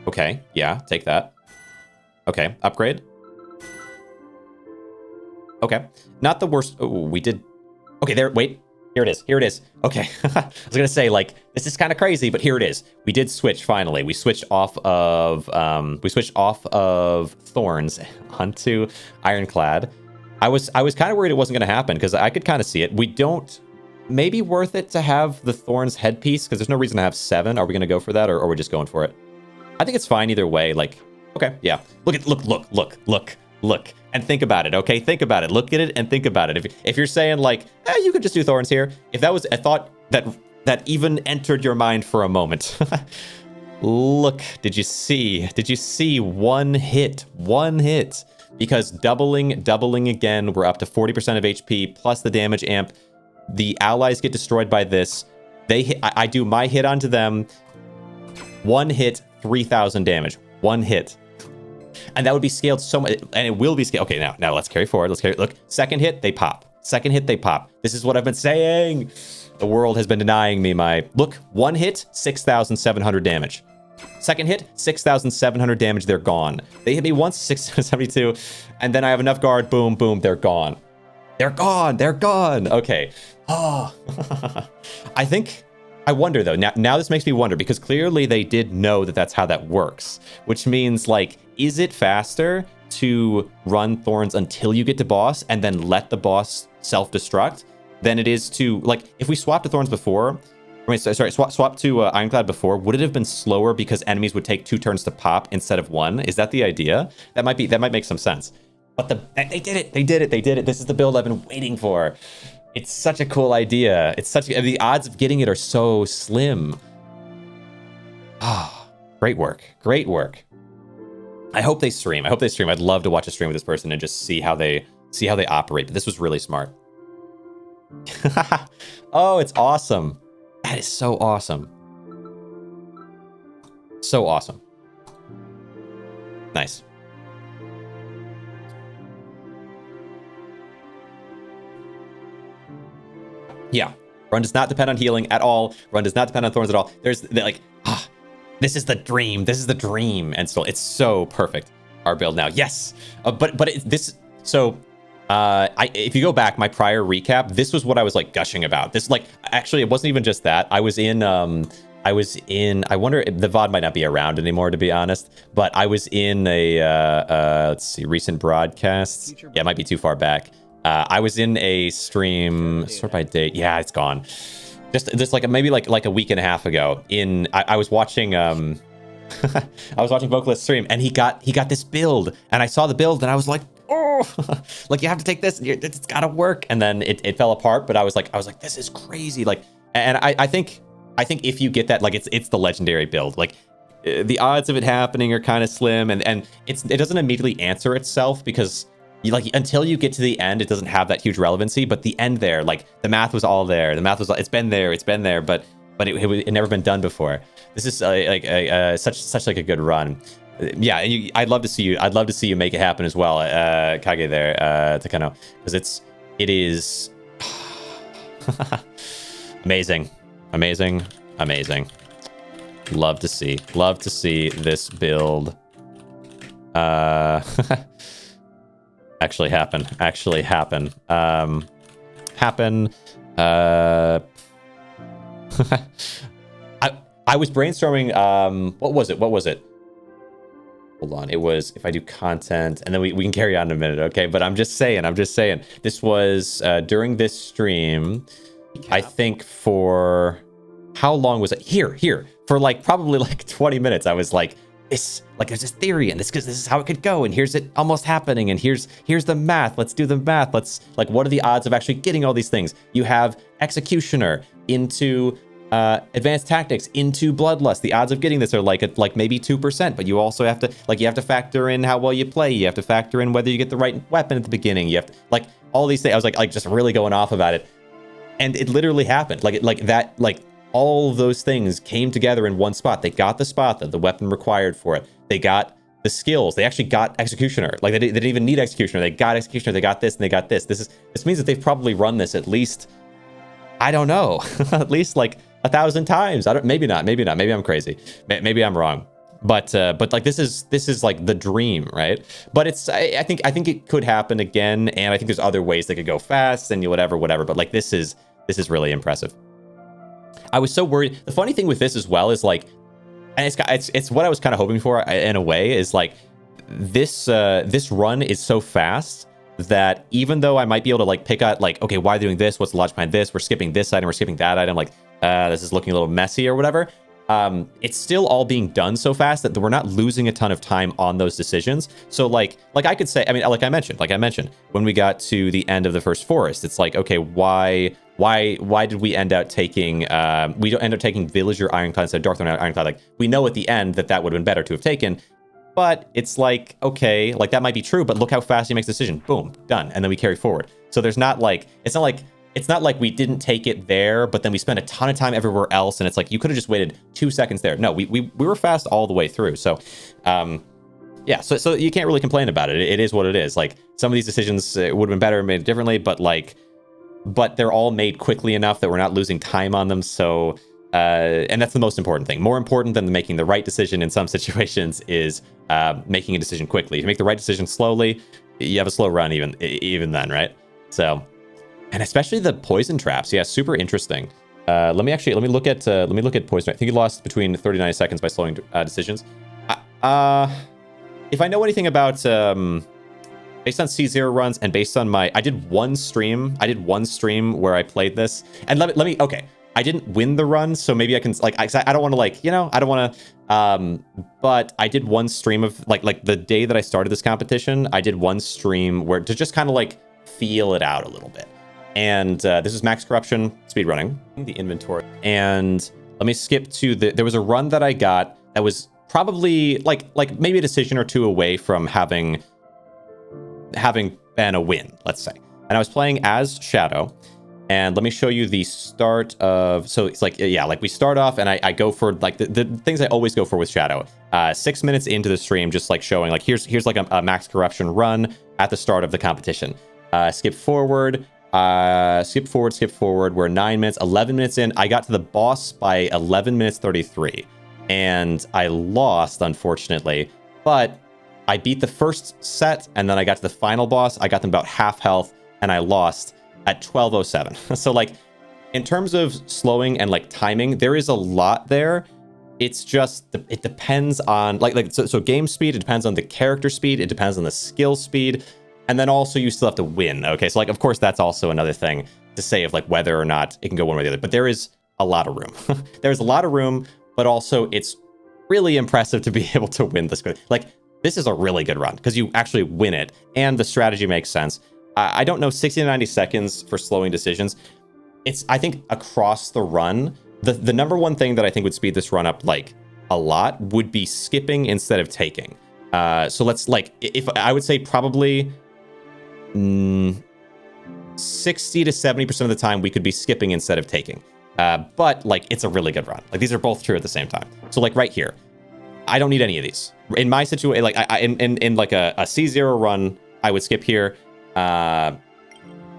Speaker 1: Okay, yeah, take that. Okay, upgrade. Okay, not the worst. Oh, we did. Okay, there, wait. Here it is. Here it is. Okay, I was gonna say, like, this is kind of crazy, but here it is. We did switch finally. We switched off of Thorns onto Ironclad. I was kind of worried it wasn't gonna happen because I could kind of see it. We don't. Maybe worth it to have the Thorns headpiece because there's no reason to have 7. Are we gonna go for that, or are we just going for it? I think it's fine either way. Like, okay, yeah. Look, and think about it. Okay, think about it. Look at it and think about it. If you're saying like, you could just do Thorns here. If that was a thought that even entered your mind for a moment. Look, did you see one hit? Because doubling again, we're up to 40% of HP plus the damage amp. The allies get destroyed by this. They hit, I do my hit onto them. One hit, 3,000 damage. One hit. And that would be scaled so much, and it will be scaled. Okay, now let's carry forward. Look, second hit, they pop. Second hit, they pop. This is what I've been saying. The world has been denying me look, one hit, 6,700 damage. Second hit, 6,700 damage, they're gone. They hit me once, 672, and then I have enough guard, boom, boom, they're gone. They're gone. Okay. Oh, I wonder though, now this makes me wonder because clearly they did know that that's how that works, which means like, is it faster to run Thorns until you get to boss and then let the boss self-destruct than it is to, like, if we swapped to Thorns before, swap to Ironclad before, would it have been slower because enemies would take 2 turns to pop instead of 1? Is that the idea? That might make some sense. But they did it. This is the build I've been waiting for. It's such a cool idea. The odds of getting it are so slim. Ah, great work. I hope they stream. I hope they stream. I'd love to watch a stream with this person and just see how they operate. But this was really smart. Oh, it's awesome. That is so awesome. So awesome. Nice. Yeah. Run does not depend on healing at all. Run does not depend on thorns at all. There's like, this is the dream. This is the dream. And still, it's so perfect. Our build now. Yes. If you go back, my prior recap, this was what I was like gushing about. This, like, actually, it wasn't even just that. I wonder if the VOD might not be around anymore, to be honest, but I was in a, let's see, recent broadcasts. Yeah, it might be too far back. I was in a stream, sort by date. Yeah, it's gone. Just like maybe like a week and a half ago. I was watching I was watching Vocalist stream, and he got this build, and I saw the build, and I was like, oh, like you have to take this. It's gotta work. And then it fell apart. But I was like, this is crazy. Like, and I think if you get that, like it's the legendary build. Like the odds of it happening are kind of slim, and it doesn't immediately answer itself because. Until you get to the end, it doesn't have that huge relevancy. But the end there, like the math was all there. It's been there, but it never been done before. This is such like a good run. Yeah, and I'd love to see you make it happen as well, Kage there, Takano, because it is amazing. Love to see this build. Actually happen. I was brainstorming, what was it? Hold on, it was if I do content, and then we can carry on in a minute, okay? But I'm just saying, this was during this stream, I think for, how long was it? Here, for like probably like 20 minutes, I was like, there's this theory, and this is how it could go, and here's it almost happening, and here's the math. Let's do the math. Let's, like, what are the odds of actually getting all these things? You have Executioner into Advanced Tactics into Bloodlust. The odds of getting this are like maybe 2%, but you also have to factor in how well you play. You have to factor in whether you get the right weapon at the beginning. You have to, like, all these things. I was like just really going off about it, and it literally happened. All of those things came together in one spot. They got the spot that the weapon required for it. They got the skills. They actually got Executioner. Like, they didn't even need Executioner. They got Executioner. They got this, and they got this. This means that they've probably run this at least, I don't know, at least like 1,000 times. Maybe not. Maybe I'm crazy. Maybe I'm wrong. But like this is like the dream, right? But I think it could happen again, and I think there's other ways they could go fast and whatever. But like this is really impressive. I was so worried. The funny thing with this as well is like, and it's what I was kind of hoping for in a way, is like this run is so fast that even though I might be able to like pick out like, okay, why are they doing this? What's the logic behind this? We're skipping this item. We're skipping that item. Like, this is looking a little messy or whatever. It's still all being done so fast that we're not losing a ton of time on those decisions. So like I could say, I mean, like I mentioned, when we got to the end of the first forest, it's like, okay, why did we end up taking, we don't end up taking Villager Ironclad instead of Darkthorn Ironclad? Like, we know at the end that would have been better to have taken, but it's like, okay, like that might be true, but look how fast he makes the decision. Boom, done. And then we carry forward. So there's not like, it's not like we didn't take it there, but then we spent a ton of time everywhere else. And it's like, you could have just waited 2 seconds there. No, we were fast all the way through. So, yeah, so you can't really complain about it. It is what it is. Like, some of these decisions would have been better made differently, but they're all made quickly enough that we're not losing time on them. So, and that's the most important thing. More important than making the right decision in some situations is making a decision quickly. If you make the right decision slowly, you have a slow run even then, right? So, and especially the poison traps. Yeah, super interesting. Let me look at poison. I think he lost between 39 seconds by slowing decisions. If I know anything about based on C0 runs and based on I did one stream where I played this, and let me okay, I didn't win the run, so maybe I can like, I don't want to I don't want to but I did one stream of like the day that I started this competition, I did one stream where to just kind of like feel it out a little bit. And this is max corruption speedrunning the inventory. And let me skip to there was a run that I got that was probably like maybe a decision or two away from having been a win, let's say. And I was playing as Shadow. And let me show you the start of, so it's like, yeah, like we start off and I go for like the things I always go for with Shadow. 6 minutes into the stream, just like showing like, here's like a max corruption run at the start of the competition. Skip forward. We're 9 minutes, 11 minutes in. I got to the boss by 11 minutes 33. And I lost, unfortunately. But I beat the first set, and then I got to the final boss. I got them about half health, and I lost at 12:07. So like, in terms of slowing and like timing, there is a lot there. It's just, it depends on so game speed, it depends on the character speed, it depends on the skill speed, and then also you still have to win. Okay, so like, of course, that's also another thing to say of like whether or not it can go one way or the other, but there is a lot of room. There's a lot of room, but also it's really impressive to be able to win this. Like, this is a really good run because you actually win it, and the strategy makes sense. I don't know, 60 to 90 seconds for slowing decisions. It's, I think, across the run, the number one thing that I think would speed this run up like a lot would be skipping instead of taking. So let's like, if I would say probably 60 to 70% of the time we could be skipping instead of taking. But like, it's a really good run. Like, these are both true at the same time. So like right here, I don't need any of these. In my situation, like in like a C0 run, I would skip here.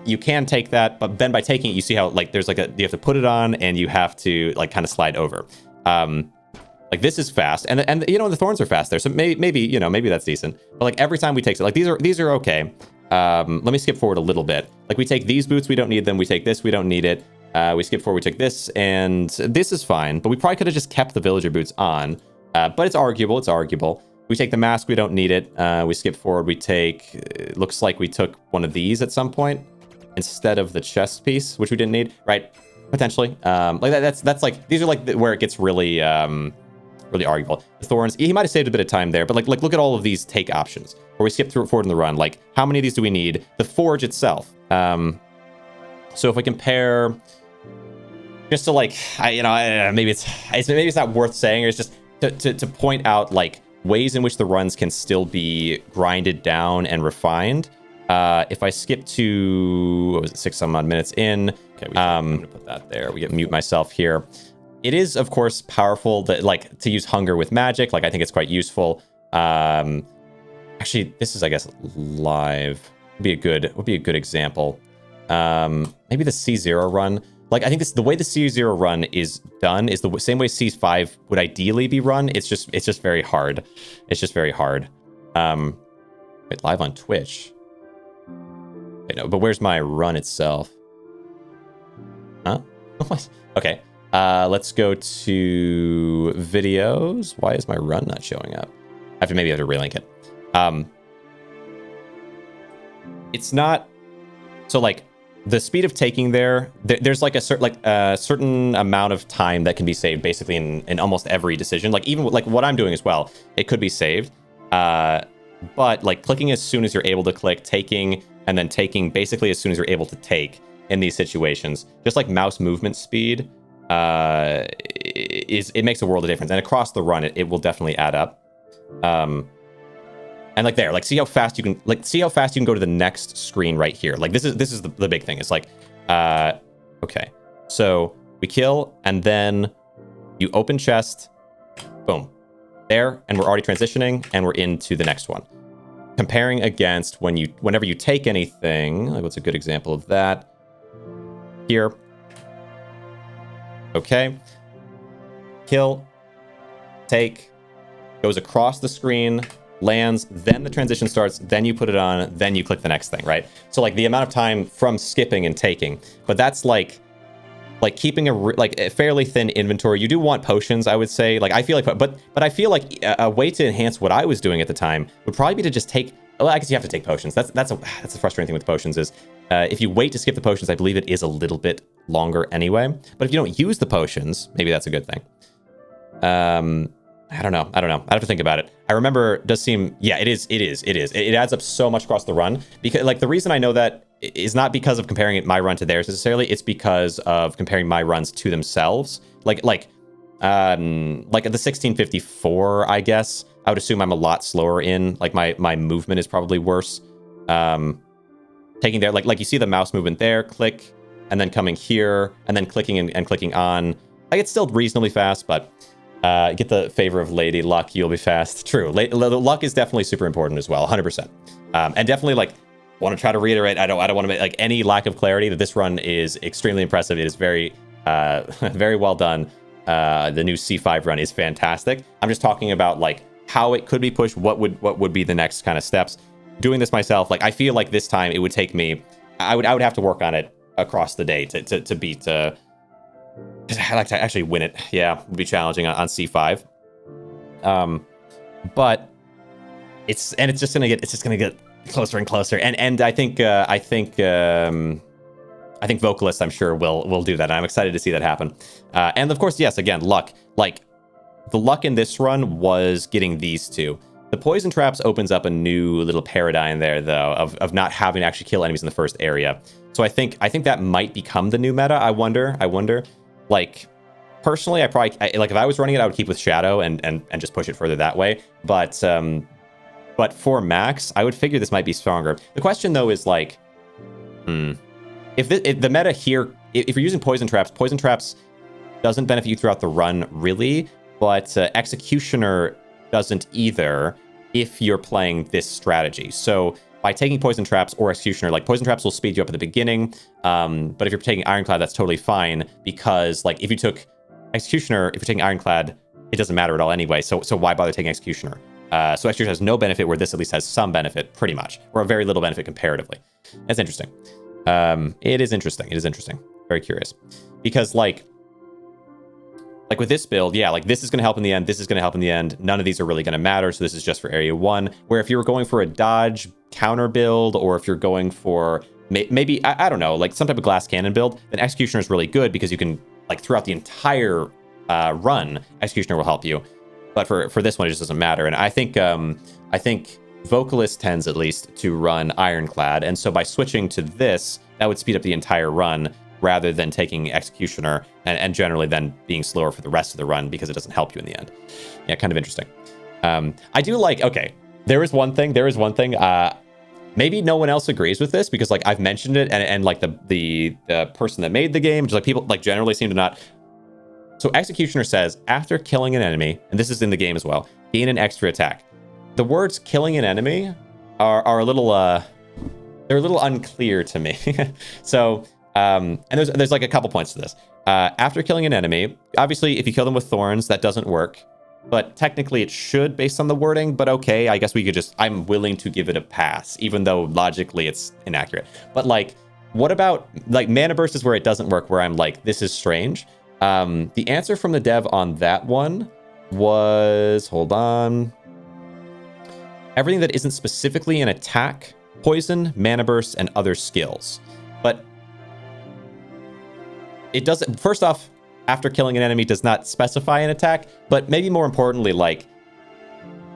Speaker 1: You can take that, but then by taking it, you see how like there's like you have to put it on and you have to like kind of slide over. Like this is fast, and you know the thorns are fast there, so maybe you know maybe that's decent. But like every time we take it, like these are okay. Let me skip forward a little bit. Like we take these boots, we don't need them. We take this, we don't need it. We skip forward, we take this, and this is fine. But we probably could have just kept the villager boots on. But it's arguable. It's arguable. We take the mask, we don't need it. We skip forward, we take, it looks like we took one of these at some point instead of the chest piece, which we didn't need, right? Potentially. Like that's like, these are like where it gets really, really arguable. The thorns, he might have saved a bit of time there, but like look at all of these take options where we skip forward in the run. Like, how many of these do we need? The forge itself. So if we compare, just to like, maybe it's not worth saying, it's just to point out like ways in which the runs can still be grinded down and refined. If I skip to, what was it, 6 some odd minutes in, okay, I'm gonna put that there. We get mute myself here. It is, of course, powerful that like to use hunger with magic. Like, I think it's quite useful. Actually, this is, I guess, live. Would be a good example. Maybe the C0 run. Like, I think the way the C0 run is done is the same way C5 would ideally be run. It's just very hard. It's just very hard. Wait, live on Twitch. Okay, no, but where's my run itself? Huh? Okay. Let's go to videos. Why is my run not showing up? Maybe I have to relink it. It's not, so like the speed of taking there's like a certain amount of time that can be saved basically in almost every decision. Like even like what I'm doing as well, it could be saved. But like clicking as soon as you're able to click, taking, and then taking basically as soon as you're able to take in these situations, just like mouse movement speed, it makes a world of difference. And across the run, it will definitely add up. And like there, like see how fast you can go to the next screen right here. Like this is the big thing. It's like, okay, so we kill and then you open chest, boom, there, and we're already transitioning and we're into the next one. Comparing against whenever you take anything, like what's a good example of that? Here. Okay. Kill, take, goes across the screen, lands, then the transition starts, then you put it on, then you click the next thing, right? So like the amount of time from skipping and taking, but that's like keeping a fairly thin inventory. You do want potions, I would say. Like I feel like, but I feel like a way to enhance what I was doing at the time would probably be to just take. Well, I guess you have to take potions. That's a frustrating thing with potions is if you wait to skip the potions, I believe it is a little bit longer anyway. But if you don't use the potions, maybe that's a good thing. I don't know. I have to think about it. I remember it does seem, yeah, it is. It adds up so much across the run because like the reason I know that is not because of comparing my run to theirs necessarily. It's because of comparing my runs to themselves. Like Like at the 1654, I guess. I would assume I'm a lot slower in. Like my movement is probably worse. Taking there, like you see the mouse movement there, click, and then coming here, and then clicking and clicking on. Like it's still reasonably fast, but get the favor of Lady Luck, you'll be fast. True, luck is definitely super important as well, 100%. And definitely like want to try to reiterate. I don't want to make like any lack of clarity that this run is extremely impressive. It is very very well done. The new C5 run is fantastic. I'm just talking about like how it could be pushed. What would be the next kind of steps? Doing this myself, like I feel like this time it would take me. I would have to work on it across the day to beat. Because I like to actually win it. Yeah, would be challenging on C5. But it's just gonna get closer and closer. And I think Vocalist, I'm sure, will do that. I'm excited to see that happen. And of course, yes, again, luck. Like the luck in this run was getting these two. The poison traps opens up a new little paradigm there, though, of not having to actually kill enemies in the first area. So I think that might become the new meta. I wonder. Like, personally, like if I was running it, I would keep with Shadow and just push it further that way. But for Max, I would figure this might be stronger. The question though is like, if the meta here, if you're using poison traps doesn't benefit you throughout the run really, but Executioner doesn't either if you're playing this strategy. So by taking poison traps or Executioner, like poison traps will speed you up at the beginning, but if you're taking Ironclad, that's totally fine, because like if you took Executioner, if you're taking Ironclad, it doesn't matter at all anyway, so why bother taking Executioner? So Executioner has no benefit, where this at least has some benefit, pretty much, or a very little benefit comparatively. That's interesting. It is interesting. Very curious. Because like with this build, yeah, like this is going to help in the end, this is going to help in the end. None of these are really going to matter, so this is just for Area 1. Where if you were going for a dodge counter build, or if you're going for maybe, I don't know, like some type of glass cannon build, then Executioner is really good, because you can, like throughout the entire run, Executioner will help you. But for this one, it just doesn't matter. And I think Vocalist tends at least to run Ironclad, and so by switching to this, that would speed up the entire run, rather than taking Executioner and generally then being slower for the rest of the run, because it doesn't help you in the end. Yeah, kind of interesting. I do like, okay, there is one thing, maybe no one else agrees with this, because like I've mentioned it, and like the person that made the game, just like people like generally seem to not. So Executioner says, after killing an enemy, and this is in the game as well, gain an extra attack. The words killing an enemy are a little, they're a little unclear to me. So, and there's like a couple points to this. After killing an enemy, obviously, if you kill them with thorns, that doesn't work. But technically it should, based on the wording. But okay, I guess we could just, I'm willing to give it a pass, even though logically it's inaccurate. But like, what about, like, Mana Burst is where it doesn't work, where I'm like, this is strange. The answer from the dev on that one was, hold on. Everything that isn't specifically an attack, poison, mana burst, and other skills. But it doesn't, first off, after killing an enemy does not specify an attack, but maybe more importantly, like,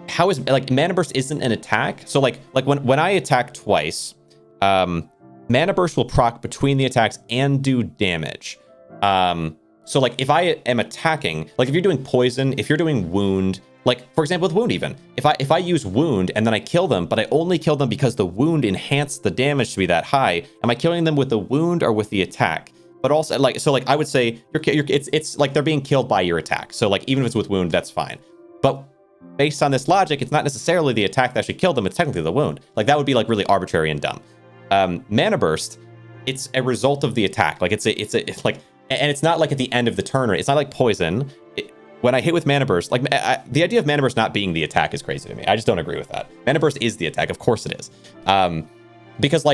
Speaker 1: how is, like, mana burst isn't an attack? So like when I attack twice, mana burst will proc between the attacks and do damage. So like if I am attacking, like if you're doing poison, if you're doing wound, like for example with wound even, if I use wound and then I kill them, but I only kill them because the wound enhanced the damage to be that high, am I killing them with the wound or with the attack? But also like, so like I would say it's like they're being killed by your attack. So like even if it's with wound, that's fine. But based on this logic, it's not necessarily the attack that actually killed them, it's technically the wound. Like that would be like really arbitrary and dumb. Mana burst, it's a result of the attack. Like it's like, and it's not like at the end of the turn, it's not like poison. When I hit with Mana Burst, like the idea of Mana Burst not being the attack is crazy to me. I just don't agree with that. Mana Burst is the attack, of course it is. Because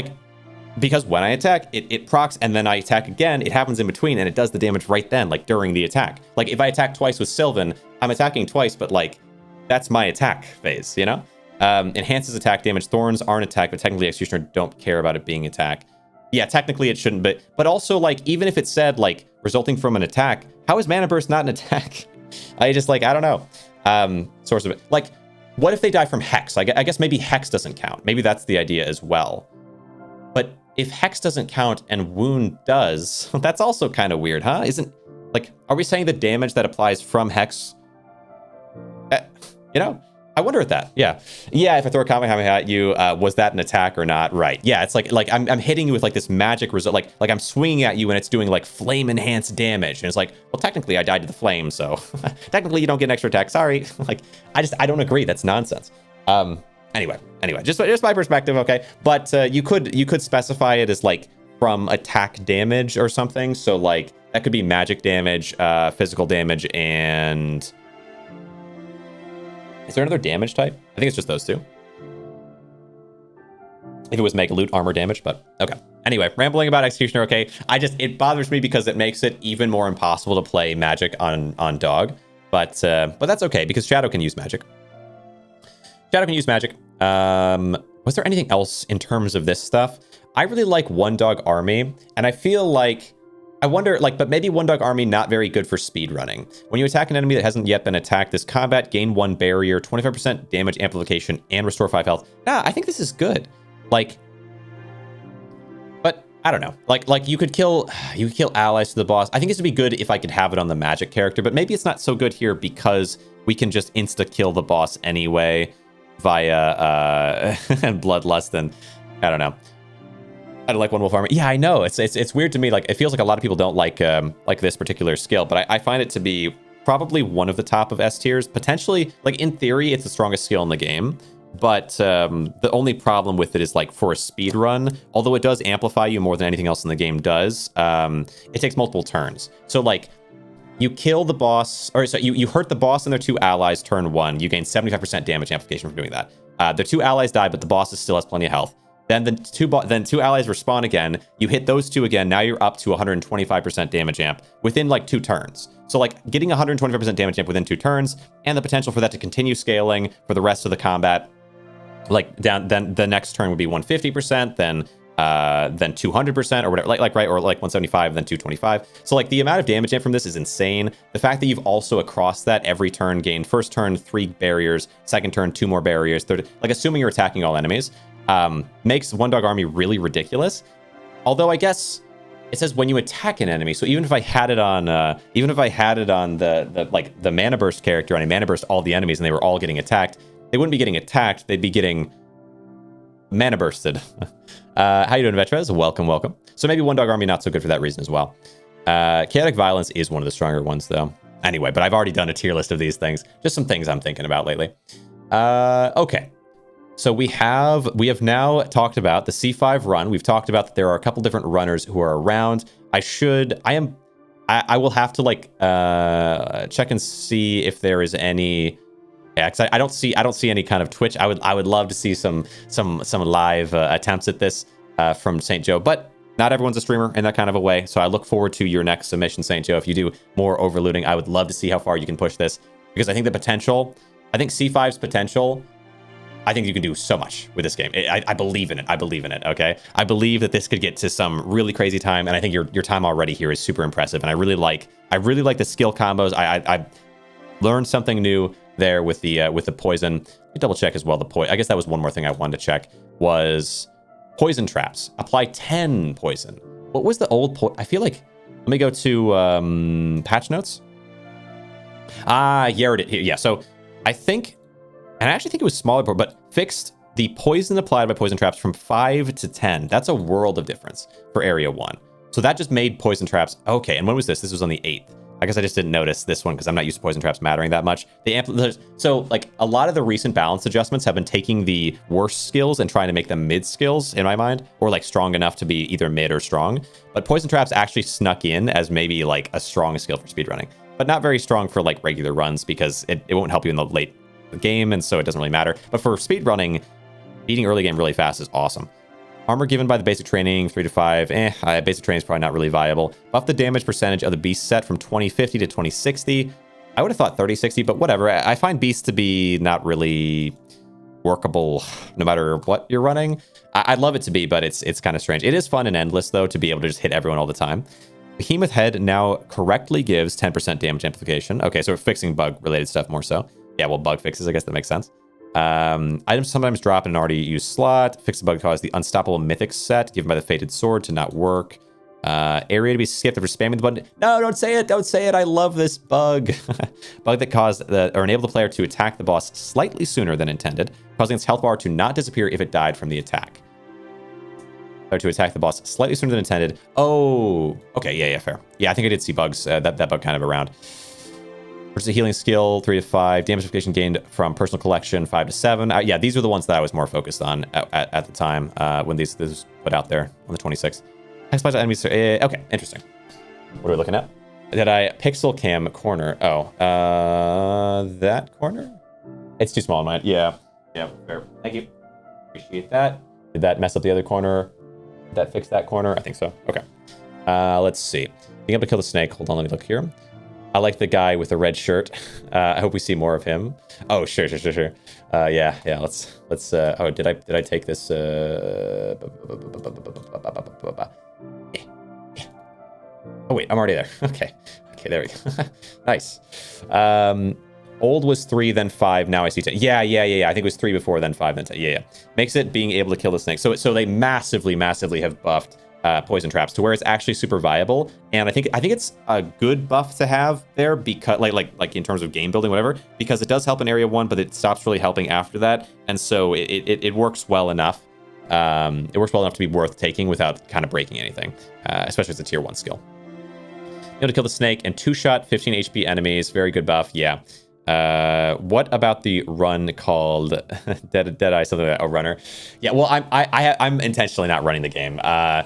Speaker 1: when I attack, it procs, and then I attack again, it happens in between, and it does the damage right then, like during the attack. Like if I attack twice with Sylvan, I'm attacking twice, but like that's my attack phase, you know? Enhances attack damage. Thorns aren't attack, but technically Executioner don't care about it being attack. Yeah, technically it shouldn't, but also like even if it said like resulting from an attack, how is Mana Burst not an attack? I just like, I don't know. Source of it. Like, what if they die from Hex? I guess maybe Hex doesn't count. Maybe that's the idea as well. But if Hex doesn't count and Wound does, that's also kind of weird, huh? Like, are we saying the damage that applies from Hex? You know, I wonder at that. Yeah. If I throw a Kamehameha at you, was that an attack or not? Right. Yeah, it's like I'm hitting you with like this magic result. Like I'm swinging at you and it's doing like flame enhanced damage. And it's like, well, technically I died to the flame, so technically you don't get an extra attack. Sorry. Like, I don't agree. That's nonsense. Anyway, just my perspective, okay? But you could specify it as like from attack damage or something. So like that could be magic damage, physical damage, and is there another damage type? I think it's just those two. If it was Mega Loot armor damage, but okay. Anyway, rambling about Executioner, okay. It bothers me because it makes it even more impossible to play magic on Dog. But that's okay because Shadow can use magic. Shadow can use magic. Was there anything else in terms of this stuff? I really like One Dog Army, and I feel like I wonder, like, but maybe One Dog Army not very good for speed running. When you attack an enemy that hasn't yet been attacked, this combat, gain 1 barrier, 25% damage amplification, and restore 5 health. Nah, I think this is good. Like, but I don't know. Like you could kill allies to the boss. I think this would be good if I could have it on the magic character, but maybe it's not so good here because we can just insta kill the boss anyway via bloodlust, and I don't know. I don't like One Wolf Army. Yeah, I know. It's weird to me. Like, it feels like a lot of people don't like this particular skill, but I find it to be probably one of the top of S tiers. Potentially, like, in theory, it's the strongest skill in the game. But the only problem with it is, like, for a speed run, although it does amplify you more than anything else in the game does, it takes multiple turns. So, like, you kill the boss, or so you hurt the boss and their 2 allies turn 1. You gain 75% damage amplification from doing that. The 2 allies die, but the boss still has plenty of health. Then the 2 allies respawn again. You hit those 2 again. Now you're up to 125% damage amp within like 2 turns. So like getting 125% damage amp within 2 turns, and the potential for that to continue scaling for the rest of the combat. Like then the next turn would be 150%, then 200% or whatever, like right, or like 175, then 225. So like the amount of damage amp from this is insane. The fact that you've also across that every turn gained first turn 3 barriers, second turn 2 more barriers, third, like assuming you're attacking all enemies. Makes One Dog Army really ridiculous. Although I guess it says when you attack an enemy. So even if I had it on, the Mana Burst character, and I Mana Burst all the enemies and they were all getting attacked, they wouldn't be getting attacked. They'd be getting Mana Bursted. How you doing, Vetrez? Welcome. So maybe One Dog Army not so good for that reason as well. Chaotic Violence is one of the stronger ones though. Anyway, but I've already done a tier list of these things. Just some things I'm thinking about lately. Okay. So we have now talked about the C5 run. We've talked about that there are a couple different runners who are around. I will have to like check and see if there is any. Yeah, cause I don't see any kind of Twitch. I would love to see some live attempts at this from St. Joe, but not everyone's a streamer in that kind of a way. So I look forward to your next submission, St. Joe. If you do more overlooting, I would love to see how far you can push this, because I think C5's potential. I think you can do so much with this game. I believe in it. Okay, I believe that this could get to some really crazy time, and I think your time already here is super impressive. And I really like the skill combos. I learned something new there with the poison. Let me double check as well. I guess that was one more thing I wanted to check was poison traps. Apply 10 poison. What was the old I feel like. Let me go to patch notes. Yeah. So I think. And I actually think it was smaller, but fixed the poison applied by poison traps from 5 to 10. That's a world of difference for Area 1. So that just made poison traps. Okay, and when was this? This was on the 8th. I guess I just didn't notice this one because I'm not used to poison traps mattering that much. So like a lot of the recent balance adjustments have been taking the worst skills and trying to make them mid skills in my mind, or like strong enough to be either mid or strong. But poison traps actually snuck in as maybe like a strong skill for speedrunning, but not very strong for like regular runs because it won't help you in the late game, and so it doesn't really matter. But for speed running, beating early game really fast is awesome. Armor given by the basic training 3 to 5. Basic training is probably not really viable. Buff the damage percentage of the beast set from 2050 to 2060. I would have thought 3060, but whatever. I find beasts to be not really workable no matter what you're running. I'd love it to be, but it's kind of strange. It is fun and endless though to be able to just hit everyone all the time. Behemoth Head now correctly gives 10% damage amplification. Okay, so we're fixing bug related stuff more so. Yeah, well, bug fixes, I guess that makes sense. Items sometimes drop in an already used slot. Fix the bug caused the Unstoppable Mythic set given by the Fated Sword to not work. Area to be skipped after spamming the button. No, don't say it. Don't say it. I love this bug. Bug that caused or enabled the player to attack the boss slightly sooner than intended, causing its health bar to not disappear if it died from the attack. Or to attack the boss slightly sooner than intended. Oh, okay. Yeah, fair. Yeah, I think I did see bugs. That bug kind of around. Versus a healing skill, 3 to 5. Damage modification gained from personal collection, 5 to 7. Yeah, these are the ones that I was more focused on at the time when this was put out there on the 26th. Exploit enemies. Okay, interesting. What are we looking at? Did I pixel cam corner? Oh, that corner? It's too small in mine. Yeah, fair. Thank you. Appreciate that. Did that mess up the other corner? Did that fix that corner? I think so. Okay. Let's see. Being able to kill the snake. Hold on, let me look here. I like the guy with the red shirt. I hope we see more of him. Oh, sure. Yeah. Let's. Oh, did I take this? Yeah. Oh wait, I'm already there. Okay, there we go. Nice. Old was 3, then 5. Now I see 10. Yeah. I think it was 3 before, then 5, then 10. Yeah. Makes it being able to kill the snake. So they massively have buffed poison traps to where it's actually super viable, and I think it's a good buff to have there because like in terms of game building, whatever, because it does help in area 1, but it stops really helping after that, and so it works well enough. It works well enough to be worth taking without kind of breaking anything, especially as a tier 1 skill. Able to kill the snake and 2-shot 15 HP enemies. Very good buff. Yeah. What about the run called Deadeye something like that, a runner? Yeah, well, I'm intentionally not running the game. I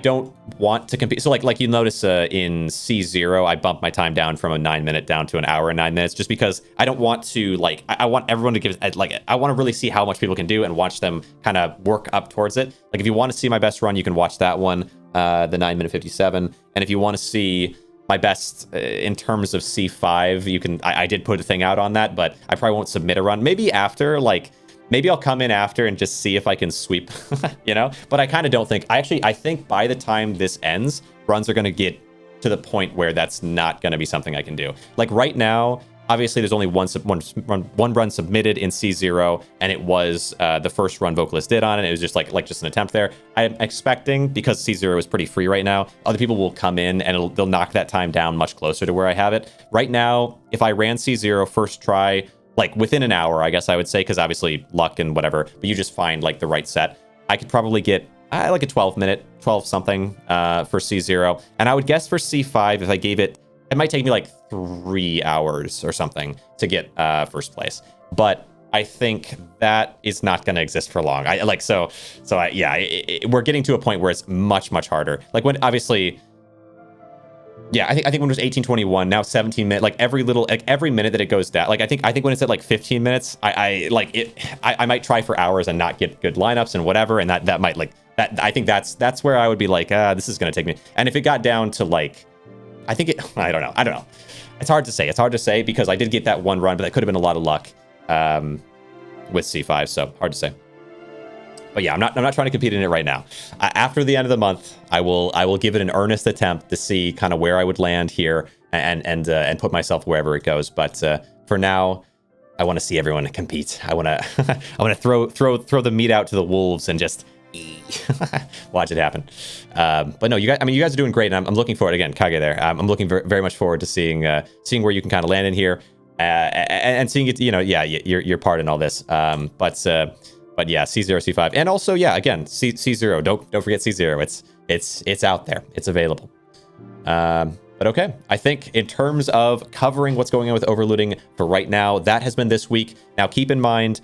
Speaker 1: don't want to compete. So like you notice in C0, I bumped my time down from a 9-minute down to an hour and 9 minutes, just because I don't want to I want everyone to give I want to really see how much people can do and watch them kind of work up towards it. Like if you want to see my best run, you can watch that one, the 9-minute 57, and if you want to see my best in terms of C5, you can. I did put a thing out on that, but I probably won't submit a run. Maybe after, maybe I'll come in after and just see if I can sweep, But I kind of don't think. I think by the time this ends, runs are going to get to the point where that's not going to be something I can do. Like right now, obviously, there's only one run submitted in C0, and it was the first run Vocalist did on it. It was just just an attempt there. I'm expecting, because C0 is pretty free right now, other people will come in and they'll knock that time down much closer to where I have it. Right now, if I ran C0 first try, within an hour, I guess I would say, because obviously luck and whatever, but you just find the right set, I could probably get a 12 something for C0. And I would guess for C5, if I gave it, it might take me 3 hours or something to get first place, but I think that is not going to exist for long. We're getting to a point where it's much harder. When obviously, yeah, I think when it was 18:21, now 17 minutes. Every minute that it goes down. I think when it's at 15 minutes, I might try for hours and not get good lineups and whatever, and that might that. I think that's where I would be this is going to take me. And if it got down to I don't know. It's hard to say because I did get that one run, but that could have been a lot of luck with C5, so hard to say. But yeah, I'm not trying to compete in it right now. After the end of the month, I will give it an earnest attempt to see kind of where I would land here and put myself wherever it goes. But for now, I want to see everyone compete. I want to throw the meat out to the wolves and just watch it happen. But no, you guys are doing great, and I'm looking forward, again, Kage there. I'm looking very much forward to seeing where you can kind of land in here, and seeing it, your part in all this. But yeah, C0, C5, and also, yeah, again, C0. Don't forget C0. It's out there. It's available. But okay, I think in terms of covering what's going on with Overlooting for right now, that has been this week. Now, keep in mind,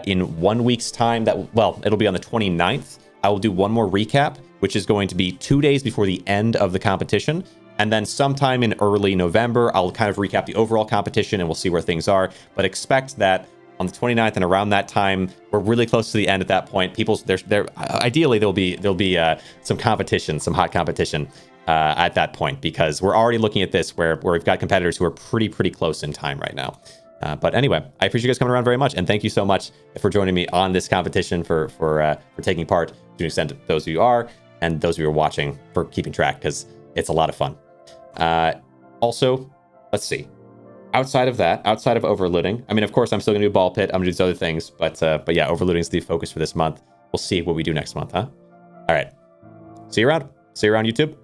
Speaker 1: in 1 week's time, it'll be on the 29th. I will do one more recap, which is going to be 2 days before the end of the competition. And then sometime in early November, I'll kind of recap the overall competition and we'll see where things are. But expect that on the 29th and around that time, we're really close to the end at that point. Ideally, there'll be some competition, some hot competition at that point, because we're already looking at this where we've got competitors who are pretty close in time right now. But anyway, I appreciate you guys coming around very much, and thank you so much for joining me on this competition, for taking part to an extent, those of you are, and those of you who are watching, for keeping track, because it's a lot of fun. Also, let's see. Outside of Overlooting, I mean, of course, I'm still going to do Ball Pit. I'm going to do these other things, but yeah, Overlooting is the focus for this month. We'll see what we do next month, huh? All right. See you around. See you around YouTube.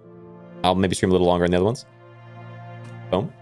Speaker 1: I'll maybe stream a little longer on the other ones. Boom.